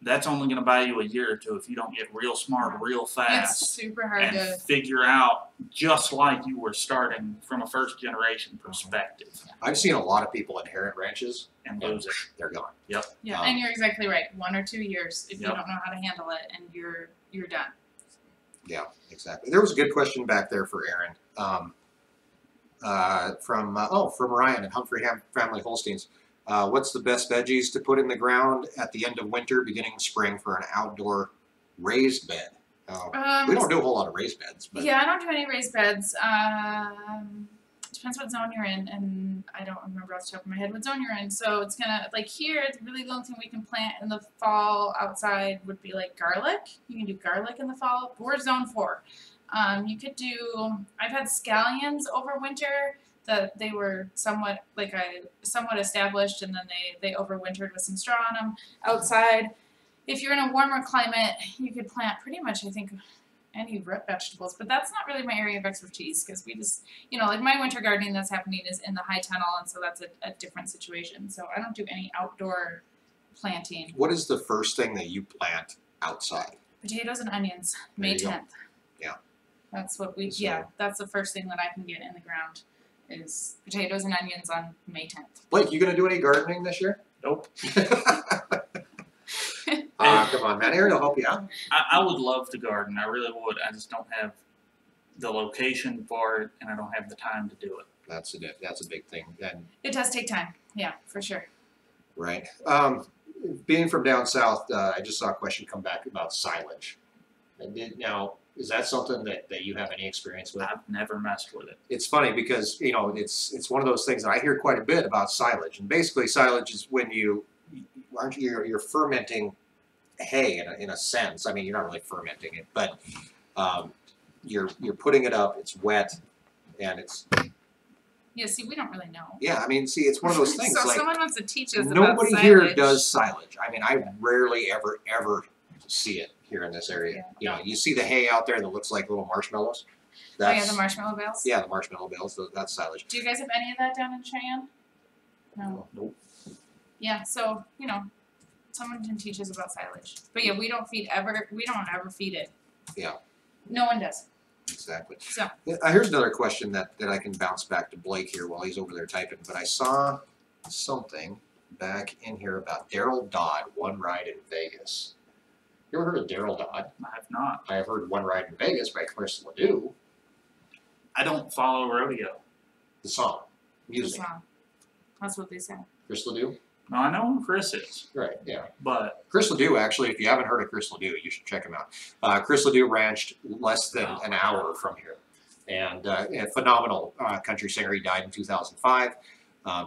that's only going to buy you a year or two if you don't get real smart real fast. It's super hard and to figure out just like you were starting from a first generation perspective. I've seen a lot of people inherit ranches And lose it. They're gone. Yep. Yeah, and you're exactly right. 1 or 2 years if you Yep. don't know how to handle it, and you're done. Yeah, exactly. There was a good question back there for Erin from Ryan at Humphrey Family Holsteins. What's the best veggies to put in the ground at the end of winter, beginning of spring for an outdoor raised bed? We don't do a whole lot of raised beds. But Yeah, I don't do any raised beds. Depends what zone you're in, and I don't remember off the top of my head what zone you're in. So it's gonna, here, it's really the only thing we can plant in the fall outside would be garlic. You can do garlic in the fall. We're zone 4. You could do, I've had scallions over winter that they were somewhat established, and then they overwintered with some straw on them outside. If you're in a warmer climate, you could plant pretty much, I think, any root vegetables, but that's not really my area of expertise because we just, my winter gardening that's happening is in the high tunnel, and so that's a different situation. So I don't do any outdoor planting. what is the first thing that you plant outside? Potatoes and onions, May There you go. 10th. Yeah. That's what So- that's the first thing that I can get in the ground is potatoes and onions on May 10th. Blake, you gonna do any gardening this year? Nope. Come on, man. Erin will help you out. I would love to garden. I really would. I just don't have the location for it, and I don't have the time to do it. That's a big thing. And It does take time. Yeah, for sure. right. Being from down south, I just saw a question come back about silage. Now, is that something that you have any experience with? I've never messed with it. It's funny because it's one of those things that I hear quite a bit about silage. And basically, silage is when you're fermenting hay in a sense. I mean, you're not really fermenting it, but you're putting it up. It's wet, and it's Yeah, see, we don't really know. yeah. I mean, see, it's one of those things. So like someone wants to teach us about nobody silage. here does silage. I mean, I rarely ever see it here in this area. Yeah. You know, you see the hay out there that looks like little marshmallows. Oh yeah, the marshmallow bales? Yeah, the marshmallow bales. That's silage. Do you guys have any of that down in Cheyenne? No. Nope. Yeah, so, you know, someone can teach us about silage. But yeah, we don't ever feed it. Yeah. No one does. Exactly. So Here's another question that I can bounce back to Blake here while he's over there typing. But I saw something back in here about Daryl Dodd, One Ride in Vegas. You ever heard of Daryl Dodd? I have not. I have heard One Ride in Vegas by Chris Ledoux. I don't follow rodeo. The song, music. that's what they said. Chris Ledoux? No, I know who Chris is, Right, yeah. but Chris Ledoux, actually, if you haven't heard of Chris Ledoux, you should check him out. Chris Ledoux ranched less than an hour from here. And a phenomenal country singer. He died in 2005.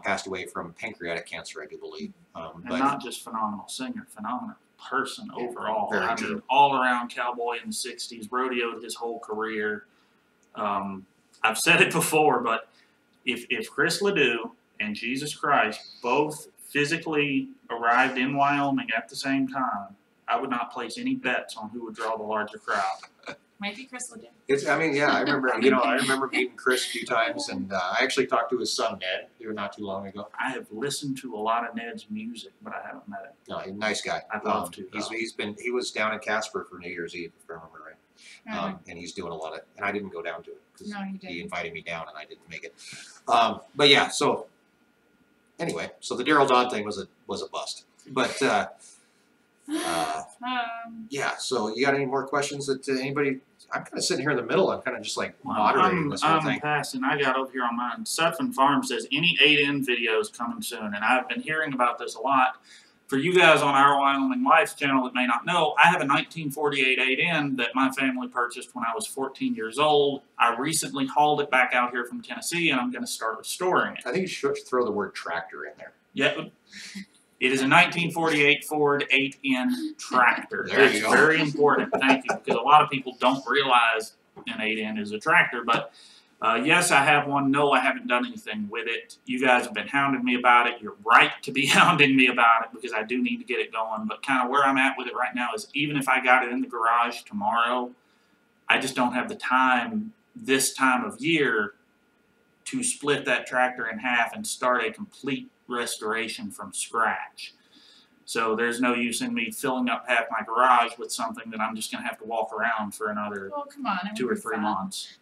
Passed away from pancreatic cancer, I do believe. and not just phenomenal singer, phenomenal person overall. Very I true. mean, all around cowboy in the 60s, rodeoed his whole career. I've said it before, but if Chris Ledoux and Jesus Christ both physically arrived in Wyoming at the same time, I would not place any bets on who would draw the larger crowd. Might be Chris Ledoux. I mean, yeah, I remember. I remember meeting Chris a few times, and I actually talked to his son Ned here not too long ago. I have listened to a lot of Ned's music, but I haven't met him. No, he's a nice guy. I'd love to. He was down in Casper for New Year's Eve, if I remember right. And he's doing a lot of. And I didn't go down to it because No, you didn't. he invited me down, and I didn't make it. But yeah, so anyway, so the Daryl Dodd thing was a bust. But yeah, so you got any more questions that anybody? I'm kind of sitting here in the middle. I'm kind of just like moderating this whole thing. I'm passing. I got over here on mine. Sutphen Farm says any 8N videos coming soon, and I've been hearing about this a lot. For you guys on our Wyoming Life channel that may not know, I have a 1948 8N that my family purchased when I was 14 years old. I recently hauled it back out here from Tennessee, and I'm going to start restoring it. I think you should throw the word tractor in there. Yeah. It is a 1948 Ford 8N tractor. There you That's go. very important, thank you, because a lot of people don't realize an 8N is a tractor. But yes, I have one. No, I haven't done anything with it. You guys have been hounding me about it. You're right to be hounding me about it because I do need to get it going. But kind of where I'm at with it right now is even if I got it in the garage tomorrow, I just don't have the time this time of year to split that tractor in half and start a complete restoration from scratch. So there's no use in me filling up half my garage with something that I'm just going to have to walk around for another Oh, come on. it 2 would or be 3 fun. months.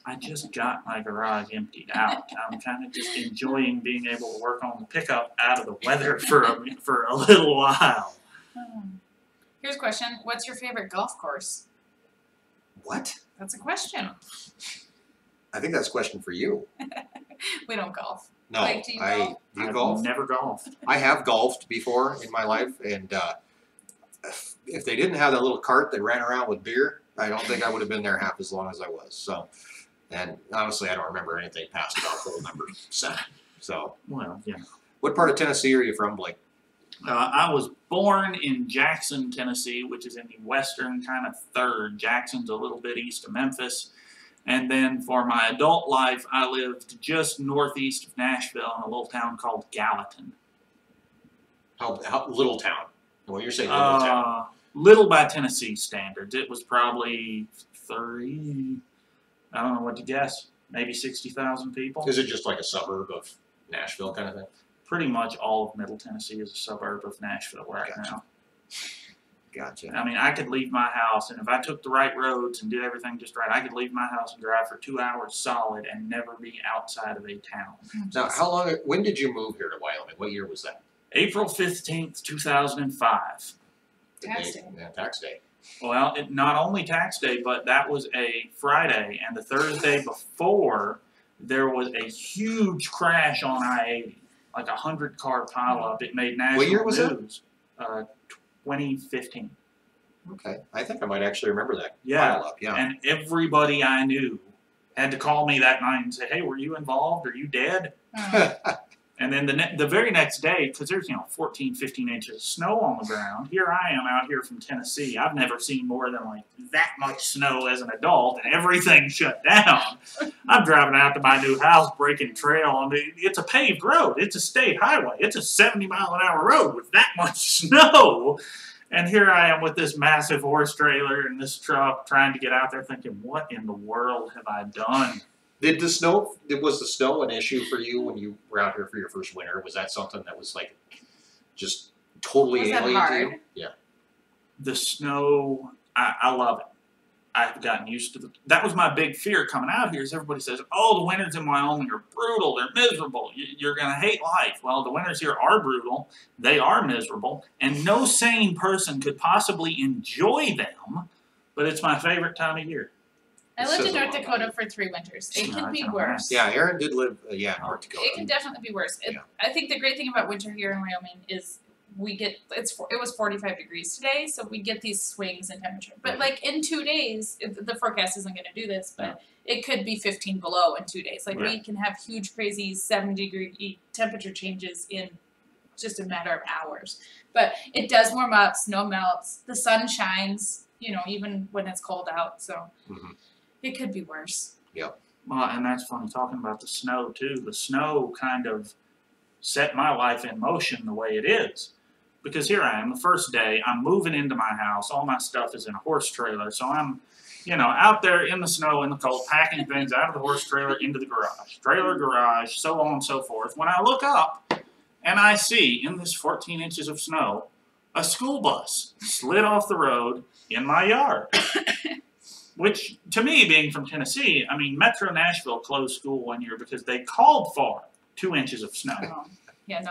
I just got my garage emptied out. I'm kind of just enjoying being able to work on the pickup out of the weather for a little while. Here's a question. What's your favorite golf course? What? That's a question. I think that's a question for you. We don't golf. No, Like, do you I golf? do you I've golf. never golfed. I have golfed before in my life, and if they didn't have that little cart that ran around with beer, I don't think I would have been there half as long as I was. So, and honestly, I don't remember anything past about hole number 7. So, Well, yeah. what part of Tennessee are you from, Blake? I was born in Jackson, Tennessee, which is in the western kind of third. Jackson's a little bit east of Memphis. And then for my adult life, I lived just northeast of Nashville in a little town called Gallatin. How little town? Well, you're saying little town. Little by Tennessee standards. It was probably 30, I don't know what to guess, maybe 60,000 people. Is it just like a suburb of Nashville kind of thing? Pretty much all of Middle Tennessee is a suburb of Nashville right Gotcha. now. Gotcha. I mean, I could leave my house, and if I took the right roads and did everything just right, I could leave my house and drive for 2 hours solid and never be outside of a town. Now, when did you move here to Wyoming? What year was that? April 15th, 2005. Tax day. Yeah, tax day. Well, not only tax day, but that was a Friday, and the Thursday before, there was a huge crash on I-80, like a 100-car pileup. It made national What year was news. 2015. Okay, I think I might actually remember that. Yeah. Pile up, yeah. And everybody I knew had to call me that night and say, "Hey, were you involved? Are you dead?" And then the very next day, because there's 14, 15 inches of snow on the ground. Here I am out here from Tennessee. I've never seen more than like that much snow as an adult, and everything shut down. I'm driving out to my new house, breaking trail. I mean, it's a paved road. It's a state highway. It's a 70-mile-an-hour road with that much snow. And here I am with this massive horse trailer and this truck trying to get out there, thinking, "What in the world have I done?" Was the snow an issue for you when you were out here for your first winter? Was that something that was like just totally alien to you? Yeah. The snow, I love it. I've gotten used to it. That was my big fear coming out here is everybody says, "Oh, the winters in Wyoming are brutal. They're miserable. You're going to hate life." Well, the winters here are brutal. They are miserable. And no sane person could possibly enjoy them. But it's my favorite time of year. I lived in North Dakota for 3 winters. It can be worse. Yeah, Erin did live, in North Dakota. It can definitely be worse. I think the great thing about winter here in Wyoming is it was 45 degrees today, so we get these swings in temperature. But like in 2 days, the forecast isn't going to do this, but it could be 15 below in 2 days. Like we can have huge, crazy 70-degree temperature changes in just a matter of hours. But it does warm up, snow melts, the sun shines, even when it's cold out. So. It could be worse. Yep. Well, and that's funny talking about the snow too. The snow kind of set my life in motion the way it is. Because here I am, the first day, I'm moving into my house. All my stuff is in a horse trailer. So I'm, out there in the snow, in the cold, packing things out of the horse trailer into the garage. Trailer, garage, so on and so forth. When I look up and I see in this 14 inches of snow, a school bus slid off the road in my yard. Which, to me, being from Tennessee, I mean, Metro Nashville closed school 1 year because they called for 2 inches of snow.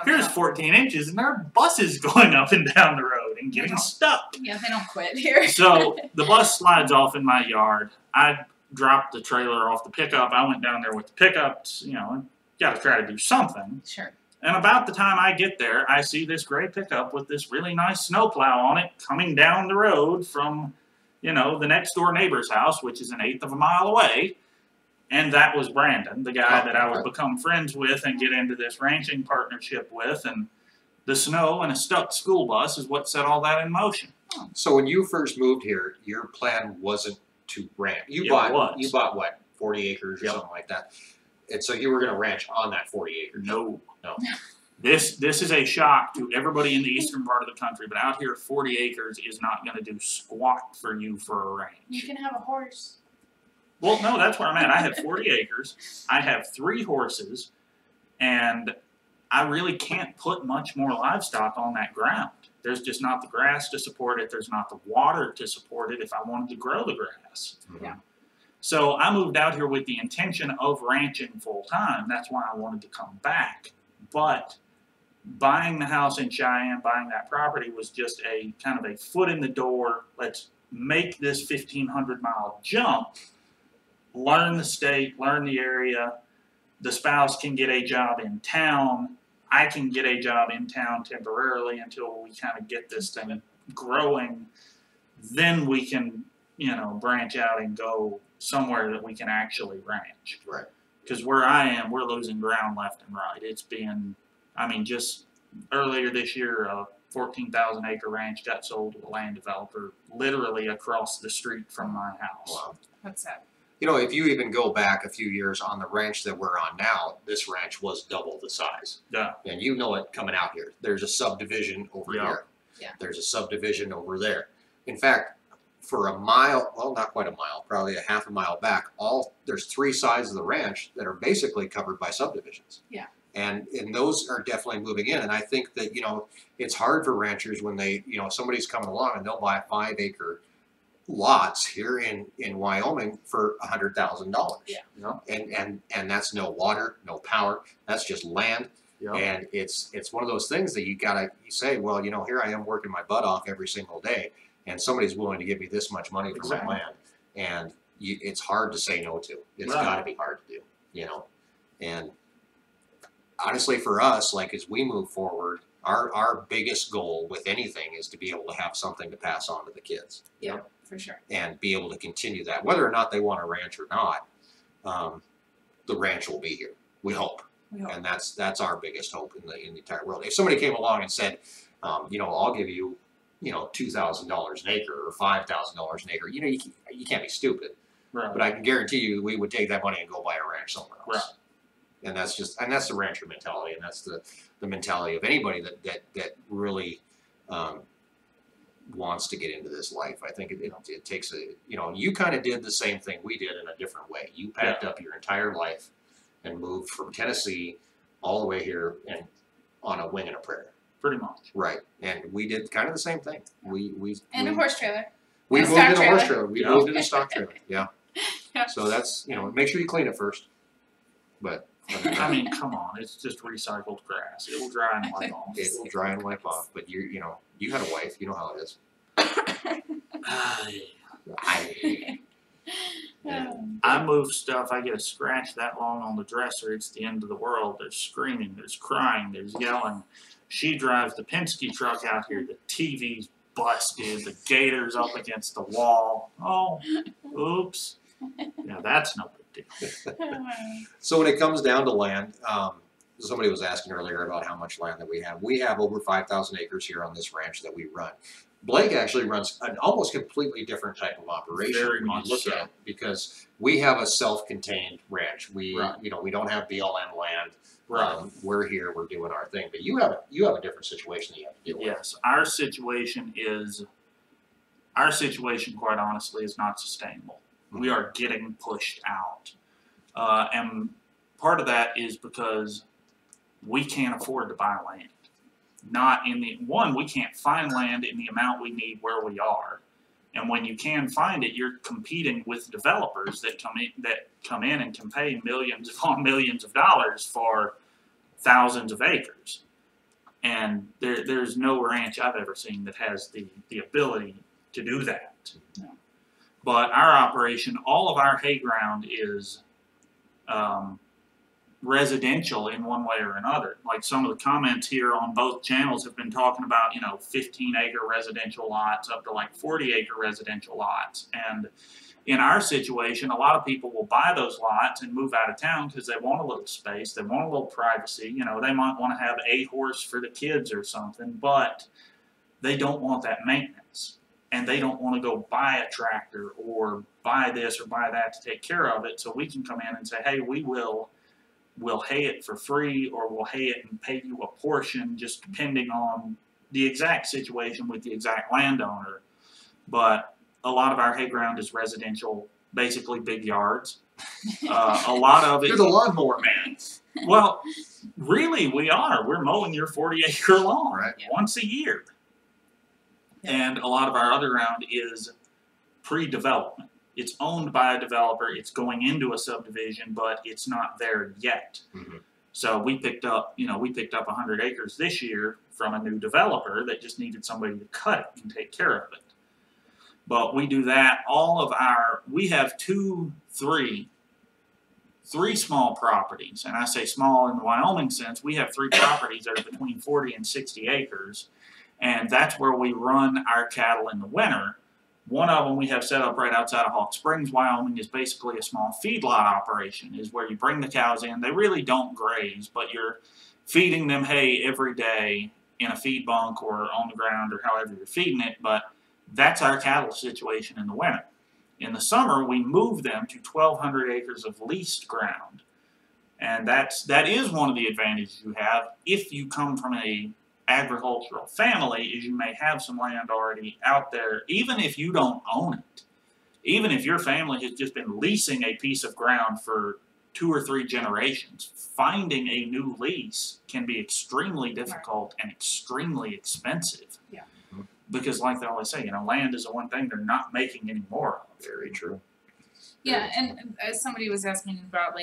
Here's 14 inches, and there are buses going up and down the road and getting stuck. Yeah, they don't quit here. So the bus slides off in my yard. I dropped the trailer off the pickup. I went down there with the pickups, got to try to do something. Sure. And about the time I get there, I see this gray pickup with this really nice snowplow on it coming down the road from... the next door neighbor's house, which is 1/8 of a mile away. And that was Brandon, the guy that I would become friends with and get into this ranching partnership with. And the snow and a stuck school bus is what set all that in motion. So when you first moved here, your plan wasn't to ranch. You bought what, 40 acres or something like that? And so you were going to ranch on that 40 acres? No. This is a shock to everybody in the eastern part of the country, but out here 40 acres is not going to do squat for you for a ranch. You can have a horse. Well, no, that's where I'm at. I have 40 acres. I have 3 horses, and I really can't put much more livestock on that ground. There's just not the grass to support it. There's not the water to support it if I wanted to grow the grass. Yeah. So I moved out here with the intention of ranching full time. That's why I wanted to come back. But buying the house in Cheyenne, buying that property was just a kind of a foot in the door. Let's make this 1,500-mile jump, learn the state, learn the area. The spouse can get a job in town. I can get a job in town temporarily until we kind of get this thing growing. Then we can, branch out and go somewhere that we can actually ranch. Right. Because where I am, we're losing ground left and right. It's been, just earlier this year, a 14,000-acre ranch got sold to a land developer literally across the street from my house. Wow. What's that? If you even go back a few years on the ranch that we're on now, this ranch was double the size. Yeah. And you know it coming out here. There's a subdivision over here. Yeah. There's a subdivision over there. In fact, for a mile, well, not quite a mile, probably a half a mile back, there's 3 sides of the ranch that are basically covered by subdivisions. Yeah. And those are definitely moving in. And I think that, it's hard for ranchers when they, somebody's coming along and they'll buy 5-acre lots here in Wyoming for $100,000. Yeah. And that's no water, no power. That's just land. Yeah. And it's one of those things that you say, well, here I am working my butt off every single day, and somebody's willing to give me this much money for my land, and it's hard to say no to. It's got to be hard to do, And honestly, for us, like as we move forward, our biggest goal with anything is to be able to have something to pass on to the kids. Yeah, for sure. And be able to continue that, whether or not they want a ranch or not. The ranch will be here. We hope. We hope. And that's our biggest hope in the entire world. If somebody came along and said, I'll give you, $2,000 an acre or $5,000 an acre, you can't be stupid. Right. But I can guarantee you, we would take that money and go buy a ranch somewhere else. Right. And that's the rancher mentality, and that's the mentality of anybody that really wants to get into this life. I think it takes you kind of did the same thing we did in a different way. You packed up your entire life and moved from Tennessee all the way here and on a wing and a prayer. Pretty much. Right. And we did kind of the same thing. A horse trailer. We And a moved in stock a horse trailer. trailer. We moved in a stock trailer. Yeah. Yeah. So that's make sure you clean it first. But I mean, come on, it's just recycled grass. It will dry and wipe off. it will dry and wipe off. But you had a wife. You know how it is. I move stuff, I get a scratch that long on the dresser, it's the end of the world. There's screaming, there's crying, there's yelling. She drives the Penske truck out here, the TV's busted, the gator's up against the wall. Oh, oops. Yeah, that's no big deal. So when it comes down to land, somebody was asking earlier about how much land that we have. We have over 5,000 acres here on this ranch that we run. Blake actually runs an almost completely different type of operation Very when you much look so. at it, because we have a self-contained ranch. We, Right. We don't have BLM land. Right. We're here, we're doing our thing. But you have a different situation that you have to deal with. Yes, our situation, quite honestly, is not sustainable. We are getting pushed out. And part of that is because we can't afford to buy land. We can't find land in the amount we need where we are. And when you can find it, you're competing with developers that come in and can pay millions upon millions of dollars for thousands of acres. And there's no ranch I've ever seen that has the ability to do that. No. But our operation, all of our hay ground is residential in one way or another. Like some of the comments here on both channels have been talking about, 15-acre residential lots up to like 40-acre residential lots. And in our situation, a lot of people will buy those lots and move out of town because they want a little space, they want a little privacy. They might want to have a horse for the kids or something, but they don't want that maintenance. And they don't want to go buy a tractor or buy this or buy that to take care of it. So we can come in and say, hey, we'll hay it for free, or we'll hay it and pay you a portion, just depending on the exact situation with the exact landowner. But a lot of our hay ground is residential, basically big yards. A lot of it. You're the lawnmower man. Well, really, we are. We're mowing your 40-acre lawn Right. once a year. Yeah. And a lot of our other ground is pre-development. It's owned by a developer. It's going into a subdivision, but it's not there yet. Mm-hmm. So we picked up 100 acres this year from a new developer that just needed somebody to cut it and take care of it. But we do that. We have three small properties, and I say small in the Wyoming sense. We have 3 properties that are between 40 and 60 acres, and that's where we run our cattle in the winter. One of them we have set up right outside of Hawk Springs, Wyoming, is basically a small feedlot operation, is where you bring the cows in. They really don't graze, but you're feeding them hay every day in a feed bunk or on the ground or however you're feeding it, but that's our cattle situation in the winter. In the summer, we move them to 1,200 acres of leased ground. And that is one of the advantages you have if you come from a agricultural family, is you may have some land already out there, even if you don't own it. Even if your family has just been leasing a piece of ground for 2 or 3 generations, finding a new lease can be extremely difficult and extremely expensive. Yeah. Because like they always say, land is the one thing they're not making any more of. Very true. Yeah, and as somebody was asking about,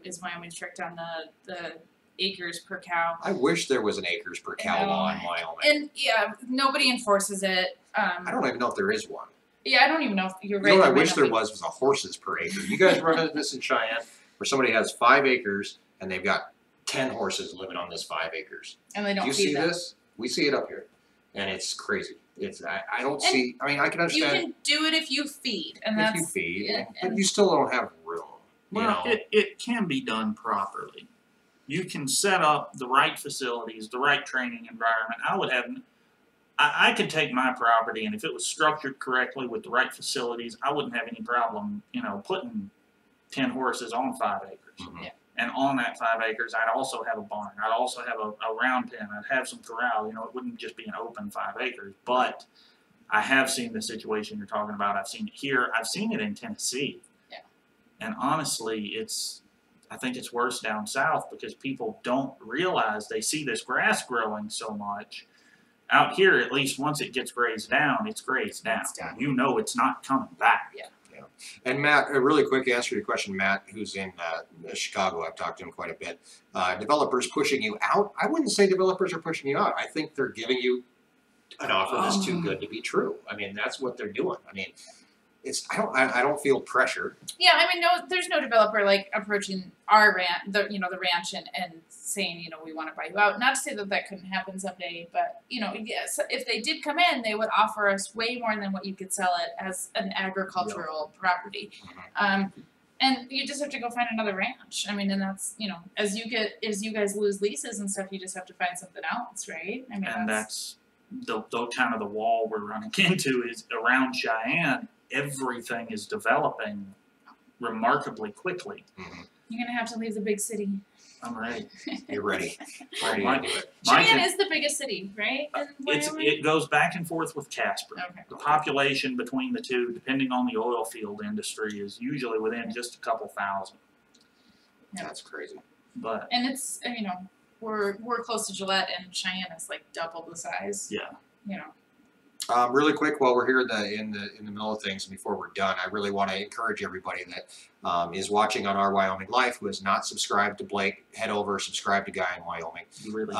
is Wyoming strict on the acres per cow? I wish there was an acres per cow law in Wyoming. And yeah, nobody enforces it. I don't even know if there is one. Yeah, I don't even know if you're right. You know what I there might wish not there be. was a horses per acre. You guys run into this in Cheyenne, where somebody has 5 acres and they've got 10 horses living on this 5 acres. And they don't Do you feed see them. this? We see it up here, and it's crazy. I don't And see. I mean, I can You understand can do it if you feed, and if that's you feed, yeah, but and- you still don't have room. Well, it can be done properly. you can set up the right facilities, the right training environment. I could take my property, and if it was structured correctly with the right facilities, I wouldn't have any problem, putting 10 horses on 5 acres. Mhm. Yeah. And on that 5 acres, I'd also have a barn. I'd also have a round pen. I'd have some corral. It wouldn't just be an open 5 acres. But I have seen the situation you're talking about. I've seen it here. I've seen it in Tennessee. Yeah. And honestly, I think it's worse down south because people don't realize they see this grass growing so much. Out here, at least once it gets grazed down, it's grazed down. It's done. It's not coming back. Yeah. And Matt, a really quick answer to your question, Matt, who's in Chicago, I've talked to him quite a bit. Developers pushing you out? I wouldn't say developers are pushing you out. I think they're giving you an offer that's too good to be true. I mean, that's what they're doing. I mean, I don't feel pressure. Yeah, I mean, there's no developer like approaching our the ranch and saying, we want to buy you out. Not to say that couldn't happen someday, but yes, if they did come in, they would offer us way more than what you could sell it as an agricultural property. And you just have to go find another ranch. I mean, and that's as you guys lose leases and stuff, you just have to find something else, right? I mean, And that's the kind of the wall we're running into is around Cheyenne. Everything is developing remarkably quickly. Mm-hmm. You're gonna have to leave the big city. I'm ready. You're ready. Cheyenne is the biggest city, right? It goes back and forth with Casper. Okay. The population between the two, depending on the oil field industry, is usually within just a couple thousand. Yeah. That's crazy. But And it's we're close to Gillette, and Cheyenne is like double the size. yeah, Really quick, while we're here in the middle of things, and before we're done, I really want to encourage everybody that is watching on our Wyoming Life who has not subscribed to Blake, head over, subscribe to Guy in Wyoming. you really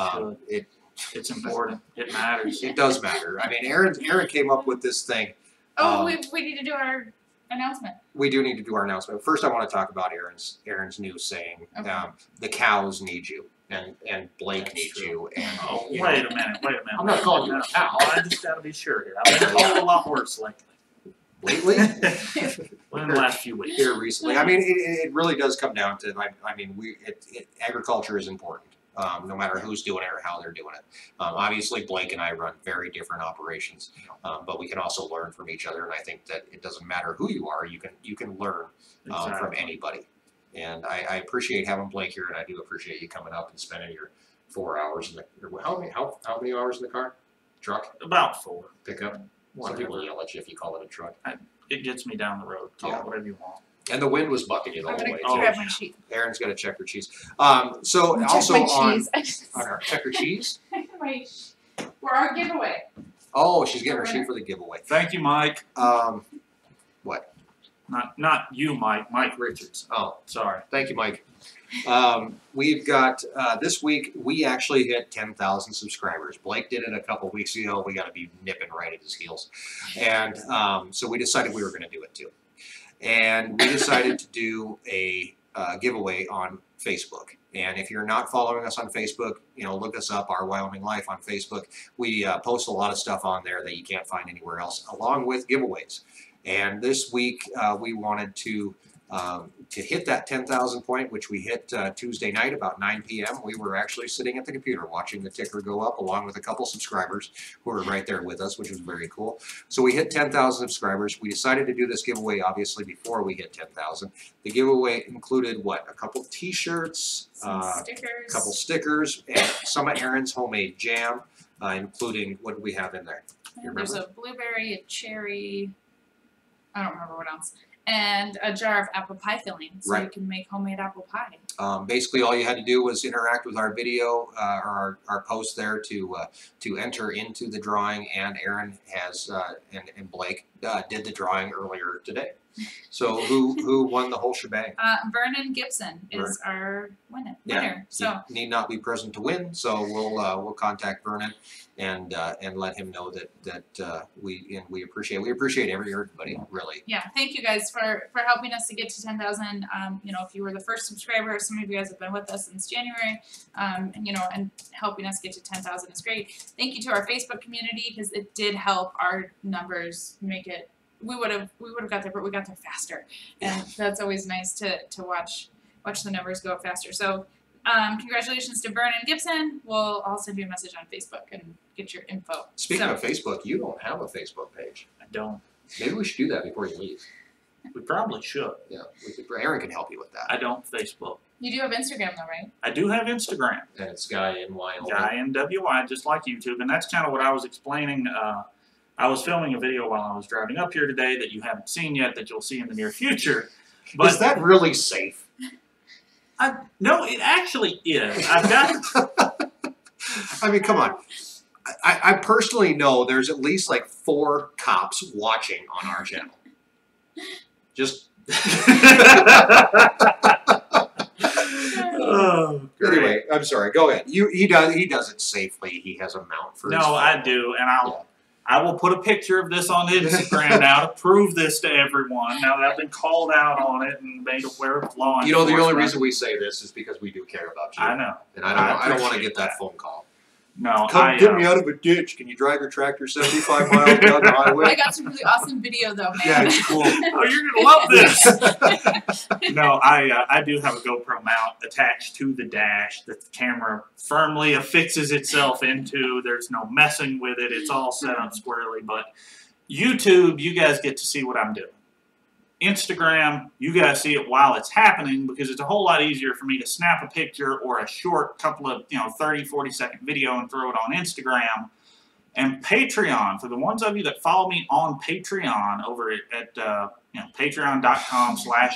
should. It's important. It matters. It does matter. I mean, Erin came up with this thing. Oh, we need to do our announcement. We do need to do our announcement. First, I want to talk about Erin's new saying. Okay. The cows need you, and Blake That's needs true. you. And Oh, you wait know, a minute. I'm not calling you a cow. I just got to be sure here. I've been called a lot worse lately. lately. Well, in the last few weeks. Here recently. I mean, it really does come down to. I mean, agriculture is important. No matter who's doing it or how they're doing it. Obviously, Blake and I run very different operations, but we can also learn from each other. And I think that it doesn't matter who you are; you can learn from Exactly. anybody. And I appreciate having Blake here, and I do appreciate you coming up and spending your 4 hours in the how many hours in the car? Truck? About 4. Pickup? Some people yell at you if you call it a truck. It gets me down the road. Call Yeah. it whatever you want. And the wind was bucking you the I'm whole gonna way. Oh. grab my sheet. Erin's got to check her cheese. So Check also my on cheese. our check her cheese. For our giveaway. Oh, she's getting her sheet for the giveaway. Thank you, Mike. What? Not you, Mike. Mike Richards. Oh, Sorry. thank you, Mike. We've got this week. We actually hit 10,000 subscribers. Blake did it a couple weeks ago. We got to be nipping right at his heels, and so we decided we were going to do it too. And we decided to do a giveaway on Facebook. And if you're not following us on Facebook, look us up, Our Wyoming Life on Facebook. We post a lot of stuff on there that you can't find anywhere else, along with giveaways. And this week we wanted to hit that 10,000 point, which we hit Tuesday night about 9 p.m. We were actually sitting at the computer watching the ticker go up, along with a couple subscribers who were right there with us, which was very cool. So we hit 10,000 subscribers. We decided to do this giveaway, obviously, before we hit 10,000. The giveaway included, what, a couple T-shirts, Stickers. a couple stickers, and some of Erin's homemade jam, including, what did we have in there? You There's remember? a blueberry, a cherry. I don't remember what else. And a jar of apple pie filling, so you can make homemade apple pie. Basically, all you had to do was interact with our video or our post there to enter into the drawing. And Erin has and Blake did the drawing earlier today. So who won the whole shebang? Vernon Gibson is our winner. So He need not be present to win. So we'll contact Vernon and let him know that we appreciate everybody really. yeah, thank you guys for helping us to get to 10,000. If you were the first subscriber, some of you guys have been with us since January, and helping us get to 10,000 is great. Thank you to our Facebook community, because it did help our numbers make it. We would have got there, but we got there faster, and that's always nice to watch the numbers go up faster. So Congratulations to Vernon Gibson. We'll all send you a message on Facebook and get your info. Speaking of Facebook, you don't have a Facebook page. I don't. Maybe we should do that before you leave. We probably should. Yeah, Erin can help you with that. I don't Facebook. You do have Instagram though, right? I do have Instagram. And it's Guy in Wyoming. Guy in WY, just like YouTube. And that's kind of what I was explaining. I was filming a video while I was driving up here today that you haven't seen yet, that you'll see in the near future. But is that really safe? No, it actually is. I've got. I mean, come on. I personally know there's at least like 4 cops watching on our channel. Just. Oh, anyway, I'm sorry. Go ahead. He does it safely. He has a mount for. No, his phone. I do, and I will put a picture of this on Instagram now to prove this to everyone. Now that I've been called out on it and made aware of law enforcement. You know, the only reason we say this is because we do care about you. I know, and I don't want to get that that phone call. No, Come get me out of a ditch. Can you drive your tractor 75 miles down the highway? I got some really awesome video though, man. Yeah, it's cool. Oh, you're gonna love this. No, I do have a GoPro mount attached to the dash that the camera firmly affixes itself into. There's no messing with it. It's all set up squarely. But YouTube, you guys get to see what I'm doing. Instagram, you guys see it while it's happening because it's a whole lot easier for me to snap a picture or a short couple of 30, 40-second video and throw it on Instagram. And Patreon, for the ones of you that follow me on Patreon over at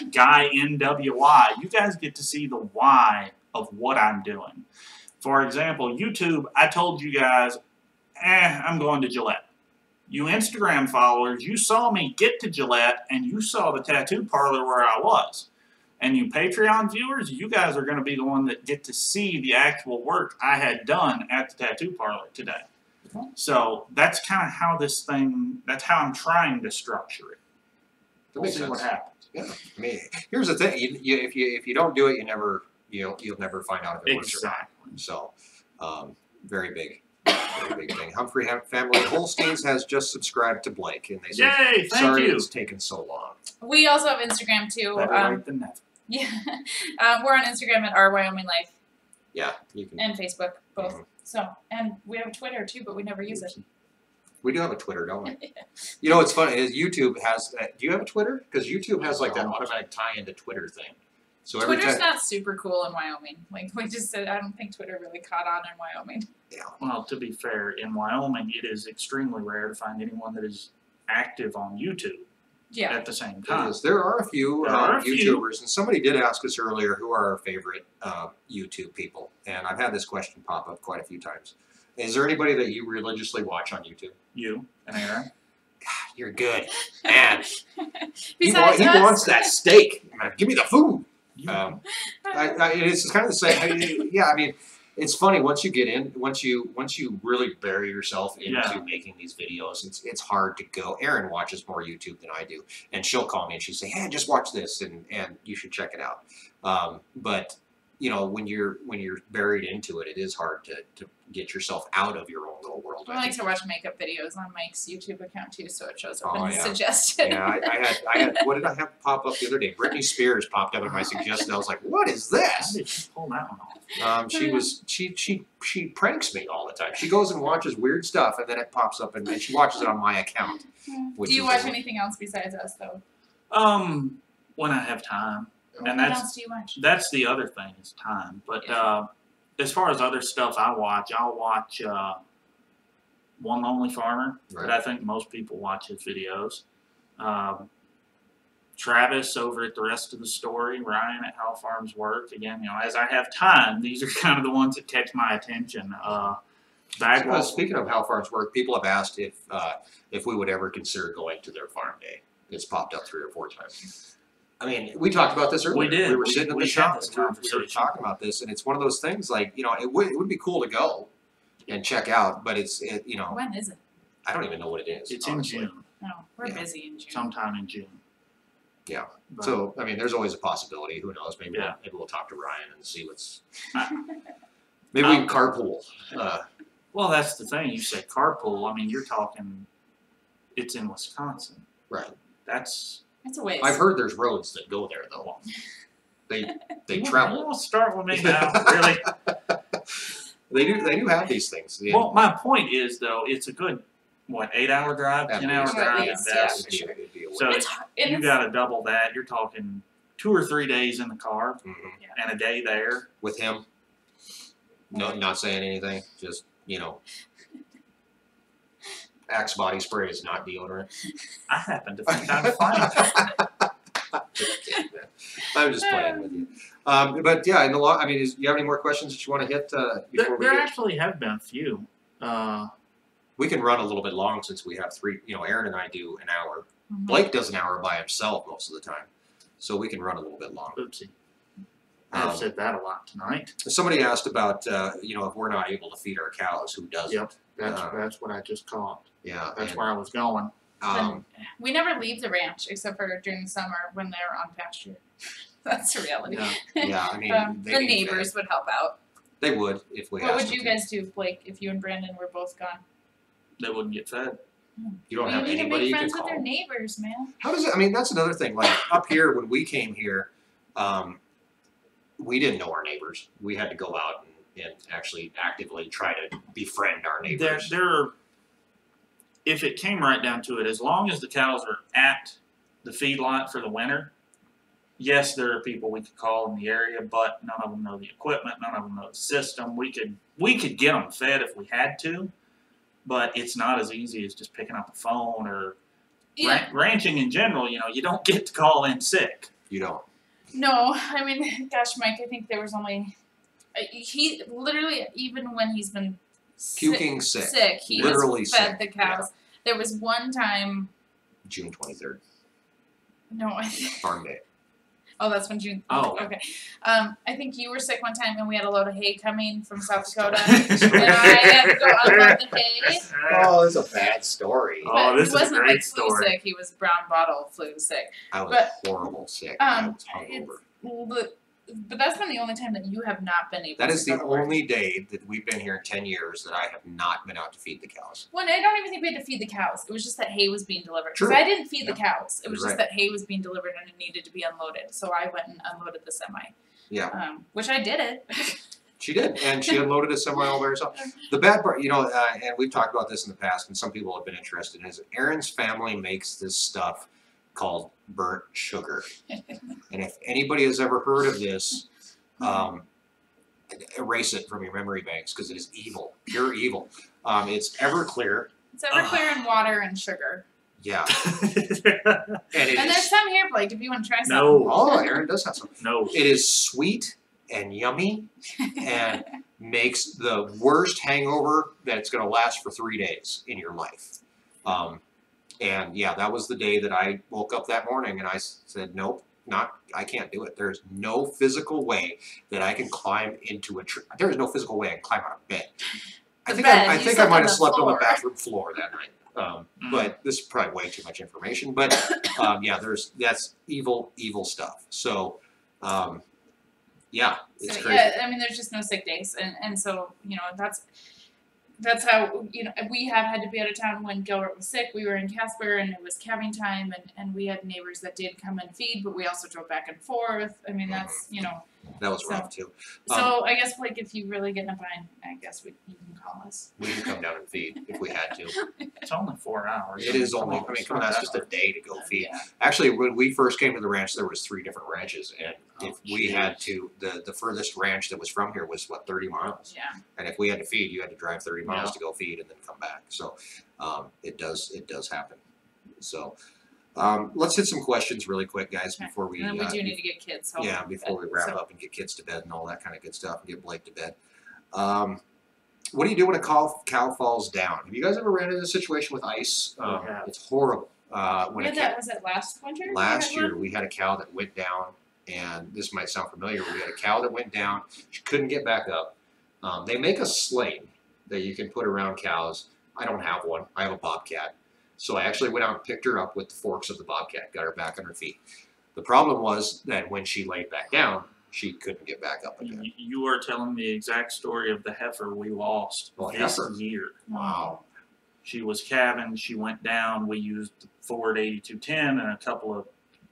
patreon.com/GuyNWY, you guys get to see the why of what I'm doing. For example, YouTube, I told you guys, I'm going to Gillette. You Instagram followers, you saw me get to Gillette and you saw the tattoo parlor where I was. And you Patreon viewers, you guys are going to be the one that get to see the actual work I had done at the tattoo parlor today. So that's kind of how this thing, that's how I'm trying to structure it. We'll see what happens. Yeah, I mean, here's the thing: if you don't do it, you'll never find out if it works. Exactly. So, very big thing. Humphrey Family Holsteins has just subscribed to Blake, and they said, "Yay! Thank sorry you. it's taken so long." We also have Instagram too. Better late than never. Yeah, we're on Instagram at our Wyoming Life. Yeah, you can. And Facebook, both. So, and we have a Twitter too, but we never use it. We do have a Twitter, don't we? You know what's funny is YouTube has. Do you have a Twitter? Because YouTube has like that automatic tie into Twitter thing. So every Twitter's time, not super cool in Wyoming. Like we just said, I don't think Twitter really caught on in Wyoming. yeah. Well, to be fair, in Wyoming, it is extremely rare to find anyone that is active on YouTube Yeah. at the same time. There are a few There are a few. YouTubers, and somebody did ask us earlier who are our favorite YouTube people, and I've had this question pop up quite a few times. Is there anybody that you religiously watch on YouTube? You and Erin. God, you're good, man. he Besides us, wants that steak. Man, give me the food. It's kind of the same. Yeah, I mean, it's funny once you get in, once you really bury yourself into making these videos, it's hard to go. Erin watches more YouTube than I do, and she'll call me and she'll say, "Hey, just watch this, and you should check it out." But you know, when you're buried into it, it is hard to get yourself out of your own little world. I like to watch makeup videos on Mike's YouTube account too, so it shows up Oh, in yeah. suggested. Yeah, I had. What did I have pop up the other day? Britney Spears popped up in my suggested. I was like, "What is How this?" did she pull that one off? She pranks me all the time. She goes and watches weird stuff, and then it pops up, and she watches it on my account. Do you watch anything else besides us though? When I have time. What And that's else do you watch? That's the other thing is time. But as far as other stuff I'll watch One Lonely Farmer. Right. But I think most people watch his videos. Travis over at The Rest of the Story. Ryan at How Farms Work. Again, you know, as I have time, these are kind of the ones that catch my attention. Speaking of How Farms Work, people have asked if we would ever consider going to their farm day. It's popped up 3 or 4 times. I mean, we talked about this earlier. We did. We were sitting in the shop. had this We were conversation. talking about this, and it's one of those things. Like, you know, it would be cool to go and check out, but you know, When is it? I don't even know what it is. It's honestly. in June. No, we're Yeah. busy in June. Sometime in June. Yeah. But So, I mean, there's always a possibility. Who knows? Maybe Yeah. we'll talk to Ryan and see what's. Maybe we can carpool. well, that's the thing. You said carpool. I mean, you're talking. It's in Wisconsin. Right. That's It's a ways. I've heard there's roads that go there though. They You travel. won't start with me now, really. They do have these things. Yeah. Well, my point is though, it's a good 8-hour drive, At 10-hour least. drive. At least, yeah, for sure. It'd be a So way. It's hard, and you it's, got to double that. You're talking 2 or 3 days in the car Mhm. and a day there. With him, no, not saying anything. Just Axe body spray is not deodorant. I happen to think I'm fine. I'm just playing with you. But yeah, in the law, I mean, do you have any more questions that you want to hit before we There get? actually have been a few. We can run a little bit long since we have 3. Aaron and I do an hour. Mhm. Blake does an hour by himself most of the time, so we can run a little bit long. Oopsie. I've said that a lot tonight. Somebody asked about if we're not able to feed our cows, who does Yep, it? that's what I just caught. Yeah, That's and, where I was going. we never leave the ranch except for during the summer when they're on pasture. That's the reality. Yeah. yeah, I mean, they the need neighbors fed. would help out. They would if we What asked would you them to. guys do, Blake, if you and Brandon were both gone? They wouldn't get fed. You don't You have need to anybody make you can friends with call. their neighbors, man. How does it? I mean, that's another thing. Like up here, when we came here, we didn't know our neighbors. We had to go out and actually actively try to befriend our neighbors. If it came right down to it, as long as the cows are at the feedlot for the winter, yes, there are people we could call in the area, but none of them know the equipment, none of them know the system. We could get them fed if we had to, but it's not as easy as just picking up the phone or ranching in general. You don't get to call in sick. You don't. No, I mean, gosh, Mike, I think there was only he literally, even when he's been Puking sick. he Literally has fed sick. the cows. There was one time. June 23rd, No, I think. Farm Day. Oh, that's when June. Oh. Okay. I think you were sick one time, and we had a load of hay coming from South Dakota, and I had to go unload the hay. Oh, this is a bad story. Oh, But this he is a wasn't great like flu story. sick. He was brown bottle flu sick. I was but, horrible sick. I was it's- hungover. But that's been the only time that you have not been able That to is go the to work. only day that we've been here in 10 years that I have not been out to feed the cows. Well, I don't even think we had to feed the cows. It was just that hay was being delivered. Because True. I didn't feed the cows. It was You're just right. that hay was being delivered and it needed to be unloaded. So I went and unloaded the semi. Yeah. Which I did it. She did, and she unloaded a semi all by herself. The bad part, and we've talked about this in the past, and some people have been interested, is Erin's family makes this stuff called burnt sugar. And if anybody has ever heard of this, erase it from your memory banks because it is evil, pure evil. It's Everclear. It's Everclear and water and sugar. Yeah. And And there's some here, Blake, if you want to try some. No. Oh, Erin does have some. No. It is sweet and yummy and makes the worst hangover that it's going to last for 3 days in your life. And yeah, that was the day that I woke up that morning and I said, nope, I can't do it. There's no physical way that I can climb into a tree. There is no physical way I can climb out of bed. I think I might have slept on the bathroom floor that night. But this is probably way too much information. But yeah, that's evil, evil stuff. So yeah, it's So, crazy. yeah, I mean, there's just no sick days, and so that's how we have had to be out of town when Gilbert was sick. We were in Casper, and it was calving time, and we had neighbors that did come and feed, but we also drove back and forth. I mean, that's That was rough too. So I guess like if you really get in a bind, I guess you can call us. We can come down and feed if we had to. It's only 4 hours. It is only. I mean, come on, that's just a day to go feed. Actually, when we first came to the ranch, there was 3 different ranches, and if we had to, the furthest ranch that was from here was 30 miles. Yeah. And if we had to feed, you had to drive 30 miles Yeah. to go feed and then come back. So it does happen. So let's hit some questions really quick, guys, before we. And then we do need to get kids home. Yeah, before we wrap up and get kids to bed and all that kind of good stuff, and get Blake to bed. What do you do when a cow falls down? Have you guys ever ran into a situation with ice? Yeah. It's horrible. Was it last winter? Last year, we had a cow that went down, and this might sound familiar. We had a cow that went down. She couldn't get back up. They make a sling that you can put around cows. I don't have one. I have a bobcat. So I actually went out and picked her up with the forks of the bobcat, got her back on her feet. The problem was that when she laid back down, she couldn't get back up again. You are telling the exact story of the heifer we lost this year. Wow. She was calving. She went down. We used the Ford 8210 and a couple of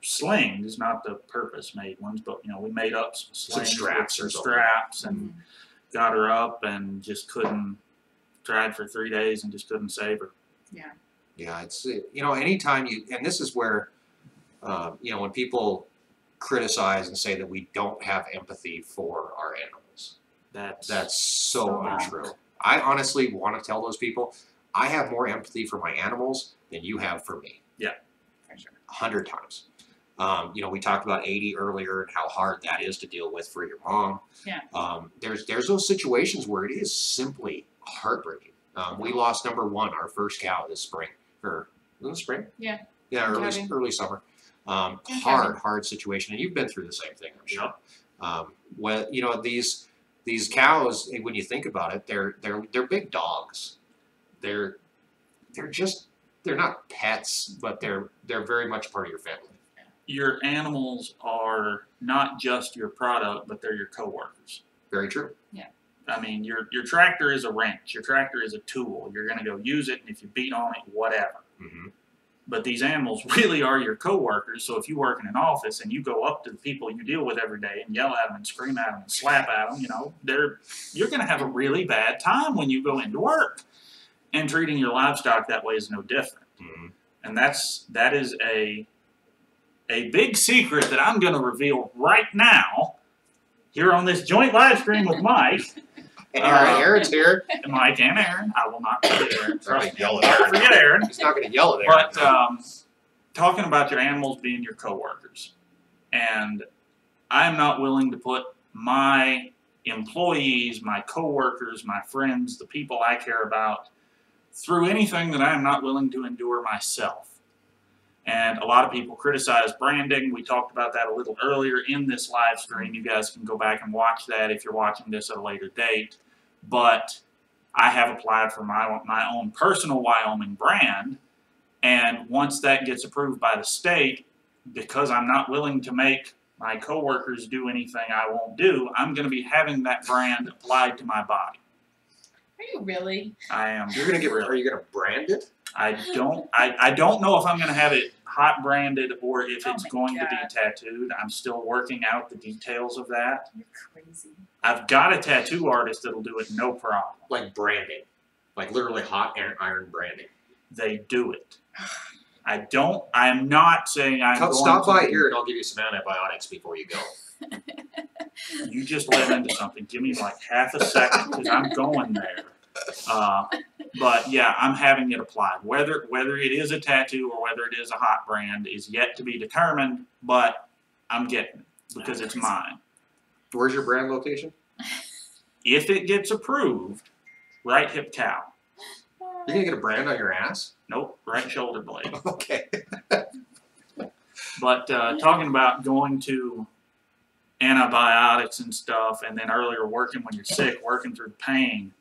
slings, not the purpose-made ones, but you know, we made up some slings, straps with or some something. straps, and got her up, and just couldn't. Tried for 3 days and just couldn't save her. Yeah. Yeah, it's you know, anytime you, and this is where you know, when people criticize and say that we don't have empathy for our animals, that's so untrue. I honestly want to tell those people I have more empathy for my animals than you have for me. Yeah, for sure. 100 times. You know, we talked about 80 earlier and how hard that is to deal with for your mom. Yeah. There's those situations where it is simply heartbreaking. We lost number 1, our first cow this spring, or was it spring? Yeah. Yeah, Calving. early summer. Calving. Hard situation, and you've been through the same thing, I'm sure. Well, you know, these cows, when you think about it, they're big dogs. They're not pets, but they're very much part of your family. Your animals are not just your product, but they're your coworkers. Very true. Yeah. I mean, your tractor is a wrench. Your tractor is a tool. You're going to go use it, and if you beat on it, whatever. Mm-hmm. But these animals really are your coworkers. So if you work in an office and you go up to the people you deal with every day and yell at them and scream at them and slap at them, you know, you're going to have a really bad time when you go into work. And treating your livestock that way is no different. Mm-hmm. And that is a big secret that I'm going to reveal right now here on this joint live stream with Mike. Erin's here. Mike and Erin. I will not forget Erin. Trust me. Yell I'll at not forget Erin. He's not going to yell at Erin. But talking about your animals being your coworkers, and I'm not willing to put my employees, my coworkers, my friends, the people I care about, through anything that I'm not willing to endure myself. And a lot of people criticize branding. We talked about that a little earlier in this live stream. You guys can go back and watch that if you're watching this at a later date. But I have applied for my own personal Wyoming brand. And once that gets approved by the state, because I'm not willing to make my coworkers do anything I won't do, I'm going to be having that brand applied to my body. Are you really? I am. You're going to are you going to brand it? I don't know if I'm going to have it hot branded or if it's going to be tattooed. I'm still working out the details of that. You're crazy. I've got a tattoo artist that'll do it no problem. Like branding. Like literally hot iron branding. They do it. I'm not saying I'm going Stop to by here and I'll give you some antibiotics before you go. You just led into something. Give me like half a second because I'm going there. But yeah, I'm having it applied. Whether it is a tattoo or whether it is a hot brand is yet to be determined, but I'm getting it because it's mine. Where's your brand location? If it gets approved, right hip cow. You're going to get a brand on your ass? Nope, right shoulder blade. Okay. But talking about going to antibiotics and stuff, and then earlier working when you're sick, working through pain.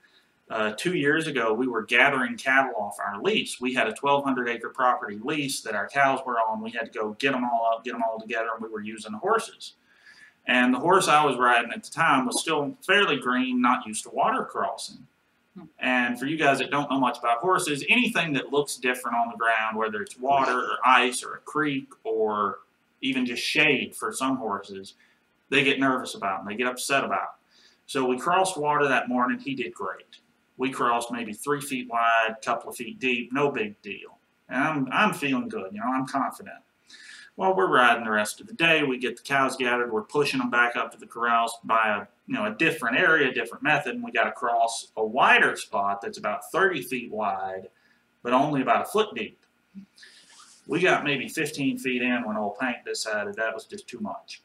2 years ago, we were gathering cattle off our lease. We had a 1,200-acre property lease that our cows were on. We had to go get them all up, get them all together, and we were using the horses. And the horse I was riding at the time was still fairly green, not used to water crossing. And for you guys that don't know much about horses, anything that looks different on the ground, whether it's water or ice or a creek or even just shade for some horses, they get nervous about and they get upset about. So we crossed water that morning. He did great. We crossed maybe 3 feet wide, a couple of feet deep, no big deal. And I'm feeling good, you know, I'm confident. Well, we're riding the rest of the day. We get the cows gathered. We're pushing them back up to the corrals by a different area, a different method. And we got to cross a wider spot that's about 30 feet wide, but only about a foot deep. We got maybe 15 feet in when old Pank decided that was just too much.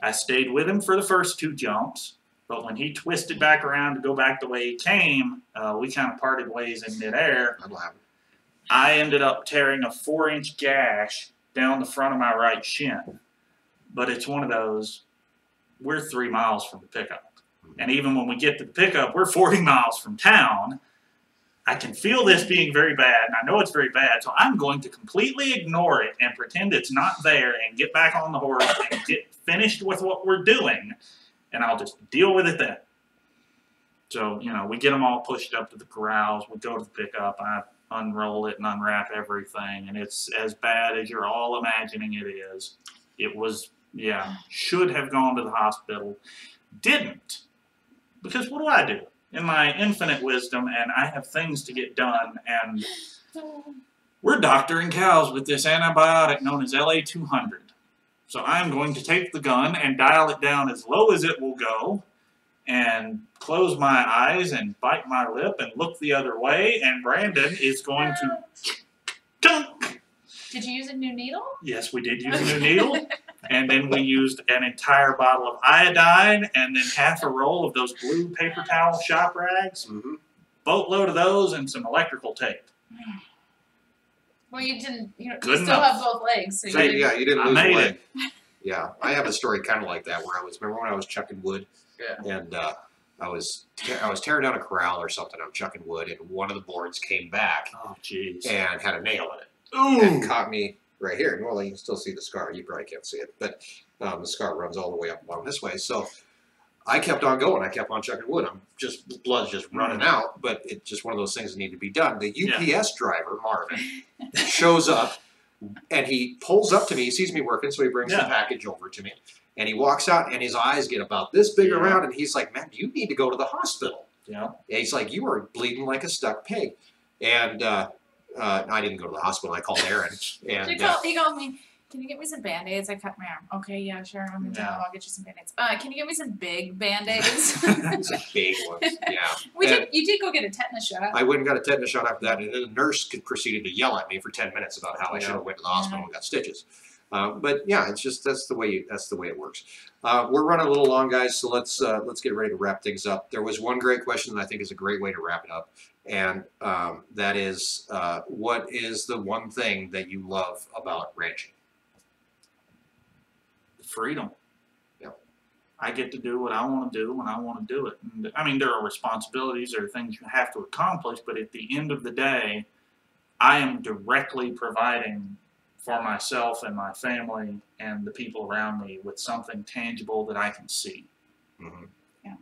I stayed with him for the first 2 jumps, but when he twisted back around to go back the way he came, we kind of parted ways in midair. That'll happen. I ended up tearing a 4-inch gash down the front of my right shin. But it's one of those, we're 3 miles from the pickup. And even when we get to the pickup, we're 40 miles from town. I can feel this being very bad, and I know it's very bad, so I'm going to completely ignore it and pretend it's not there and get back on the horse and get finished with what we're doing, and I'll just deal with it then. So, we get them all pushed up to the corrals. We go to the pickup. I unroll it and unwrap everything, and it's as bad as you're all imagining it is. It was, yeah, should have gone to the hospital, didn't, because what do I do? In my infinite wisdom, and I have things to get done, and we're doctoring cows with this antibiotic known as LA-200. So I'm going to take the gun and dial it down as low as it will go, and close my eyes and bite my lip and look the other way, and Brandon is going to dunk. Did you use a new needle? Yes, we did use a new needle, and then we used an entire bottle of iodine, and then half a roll of those blue paper towel shop rags, boatload of those, and some electrical tape. Well, you didn't. You Good still enough. have both legs. So So, yeah, you didn't I lose a made leg. Yeah, I have a story kind of like that where remember when I was chucking wood, and I was tearing down a corral or something. I'm chucking wood, and one of the boards came back Oh, jeez. and had a nail in it. Ooh. And caught me right here. Well, you can still see the scar. You probably can't see it, but the scar runs all the way up along this way. So I kept on going. I kept on chucking wood. Blood's just running out, but it's just one of those things that need to be done. The UPS driver, Marvin, shows up, and he pulls up to me. He sees me working, so he brings the package over to me. And he walks out, and his eyes get about this big around, and he's like, "Man, you need to go to the hospital." Yeah. And he's like, "You are bleeding like a stuck pig." And I didn't go to the hospital. I called Erin. And he called me. Can you get me some Band-Aids? I cut my arm. Okay, yeah, sure. I'm gonna I'll get you some Band-Aids. Can you get me some big Band-Aids? Some big ones, yeah. You did go get a tetanus shot. I went and got a tetanus shot after that, and then the nurse proceeded to yell at me for 10 minutes about how I should have went to the hospital and got stitches. But yeah, it's just that's the way it works. We're running a little long, guys, so let's get ready to wrap things up. There was one great question that I think is a great way to wrap it up, and that is, what is the one thing that you love about ranching? Freedom. Yeah. I get to do what I want to do when I want to do it. And, I mean, there are responsibilities, there are things you have to accomplish, but at the end of the day, I am directly providing for myself and my family and the people around me with something tangible that I can see. Mm-hmm. Yeah.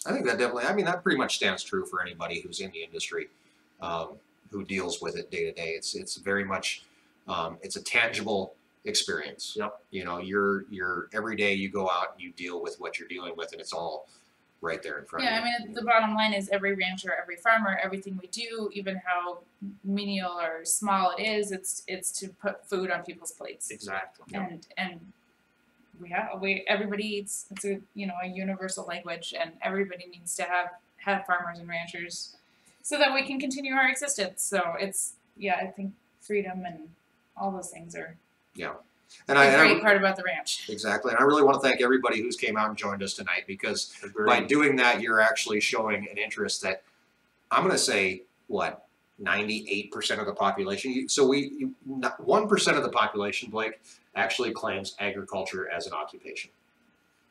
I think that definitely, I mean, that pretty much stands true for anybody who's in the industry, who deals with it day to day. It's very much, it's a tangible experience. Yep. You know, you're every day you go out and you deal with what you're dealing with, and it's all right there in front of you. Yeah, I mean, the bottom line is every rancher, every farmer, everything we do, even how menial or small it is, it's to put food on people's plates. Exactly. And everybody eats. It's a universal language, and everybody needs to have farmers and ranchers so that we can continue our existence. So I think freedom and all those things are And a great part about the ranch. Exactly. And I really want to thank everybody who's came out and joined us tonight, because by doing that, you're actually showing an interest that I'm going to say, 98% of the population. So 1% of the population, Blake, actually claims agriculture as an occupation.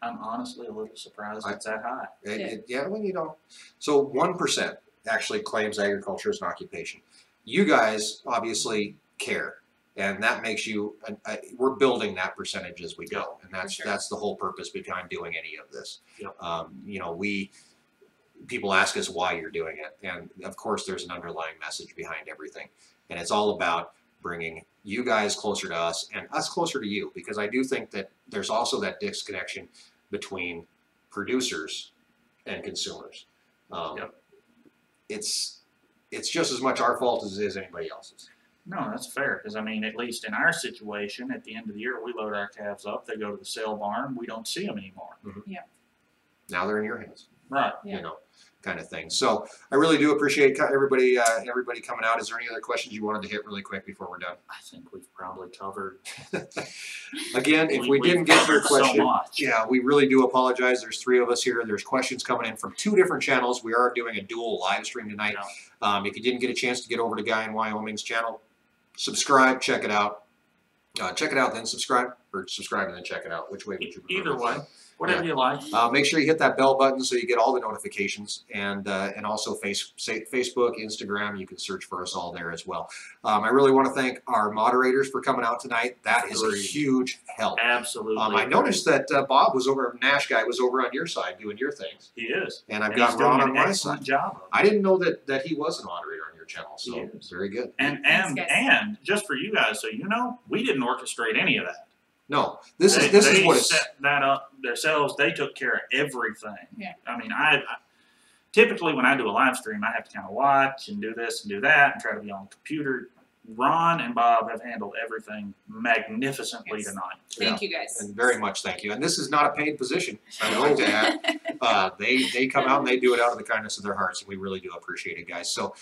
I'm honestly a little surprised it's that high. When you don't. So 1% actually claims agriculture as an occupation. You guys obviously care. And that makes you, we're building that percentage as we go. And that's the whole purpose behind doing any of this. Yep. People ask us why you're doing it. And of course, there's an underlying message behind everything. And it's all about bringing you guys closer to us and us closer to you. Because I do think that there's also that disconnection between producers and consumers. Yep. It's just as much our fault as it is anybody else's. No, that's fair, because, I mean, at least in our situation, at the end of the year, we load our calves up, they go to the sale barn, we don't see them anymore. Mm-hmm. Yeah. Now they're in your hands. Right. Yeah. Kind of thing. So I really do appreciate everybody coming out. Is there any other questions you wanted to hit really quick before we're done? I think we've probably covered. Again, if we didn't get your question, so much. we really do apologize. There's 3 of us here. There's questions coming in from 2 different channels. We are doing a dual live stream tonight. Yeah. If you didn't get a chance to get over to Guy in Wyoming's channel, subscribe, check it out. Check it out, then subscribe, or subscribe and then check it out. Which way would you prefer? Either way, whatever you like. Make sure you hit that bell button so you get all the notifications, and also Facebook, Instagram. You can search for us all there as well. I really want to thank our moderators for coming out tonight. That is a huge help. Absolutely. I noticed that Bob was over, Nash guy was over on your side doing your things. He is. And I've got Ron on my side. Job. I didn't know that he was a moderator on your channel. So Yes. it's very good. And Thanks, guys. and just for you guys, so you know, we didn't orchestrate any of that. No, this They is what it's. set that up themselves. They took care of everything. Yeah. I mean, I typically when I do a live stream, I have to kind of watch and do this and do that and try to be on the computer. Ron and Bob have handled everything magnificently Yes. tonight. Thank you guys. And very much thank you. And this is not a paid position. I'd like to add. They come out and they do it out of the kindness of their hearts, and we really do appreciate it, guys. So,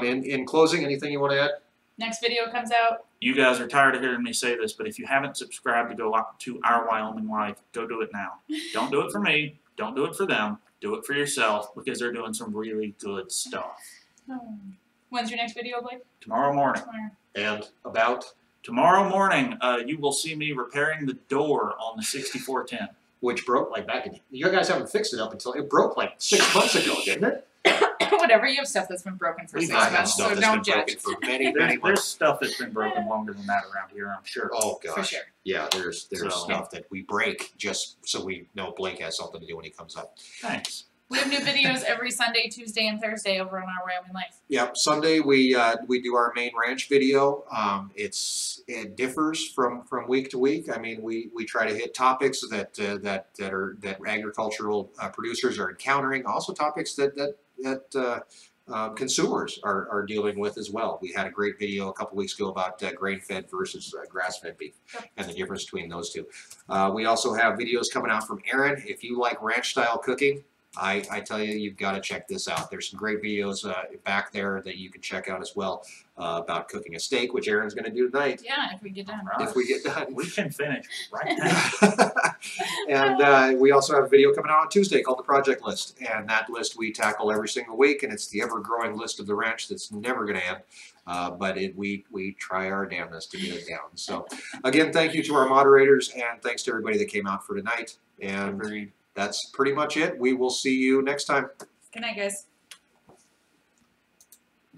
in closing, anything you want to add? Next video comes out. You guys are tired of hearing me say this, but if you haven't subscribed to go to Our Wyoming Life, go do it now. Don't do it for me. Don't do it for them. Do it for yourself because they're doing some really good stuff. When's your next video, Blake? Tomorrow morning. And about Tomorrow morning, you will see me repairing the door on the 6410. which broke like back in. You guys haven't fixed it up until it broke like 6 months ago, didn't it? Whatever, you have stuff that's been broken for We've 6 got months, stuff so that's don't been judge. broken for many There's months. stuff that's been broken longer than that around here, I'm sure. Oh gosh. For sure. Yeah, there's So- stuff that we break just so we know Blake has something to do when he comes up. Thanks. We have new videos every Sunday, Tuesday, and Thursday over on Our Wyoming Life. Yep, Sunday we do our main ranch video. It differs from week to week. I mean, we try to hit topics that agricultural producers are encountering. Also topics that consumers are dealing with as well. We had a great video a couple weeks ago about grain-fed versus grass-fed beef and the difference between those two. We also have videos coming out from Erin. If you like ranch-style cooking, I tell you, you've got to check this out. There's some great videos back there that you can check out as well about cooking a steak, which Erin's going to do tonight. Yeah, if we get done. Right. If we get done. We can finish right now. And we also have a video coming out on Tuesday called the Project List. And that list we tackle every single week, and it's the ever-growing list of the ranch that's never going to end. But we try our damnedest to get it down. So, again, thank you to our moderators, and thanks to everybody that came out for tonight. And that's pretty much it. We will see you next time. Good night, guys.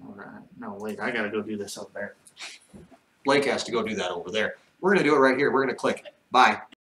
All right. No, wait, I gotta go do this up there. Blake has to go do that over there. We're going to do it right here. We're going to click. Bye.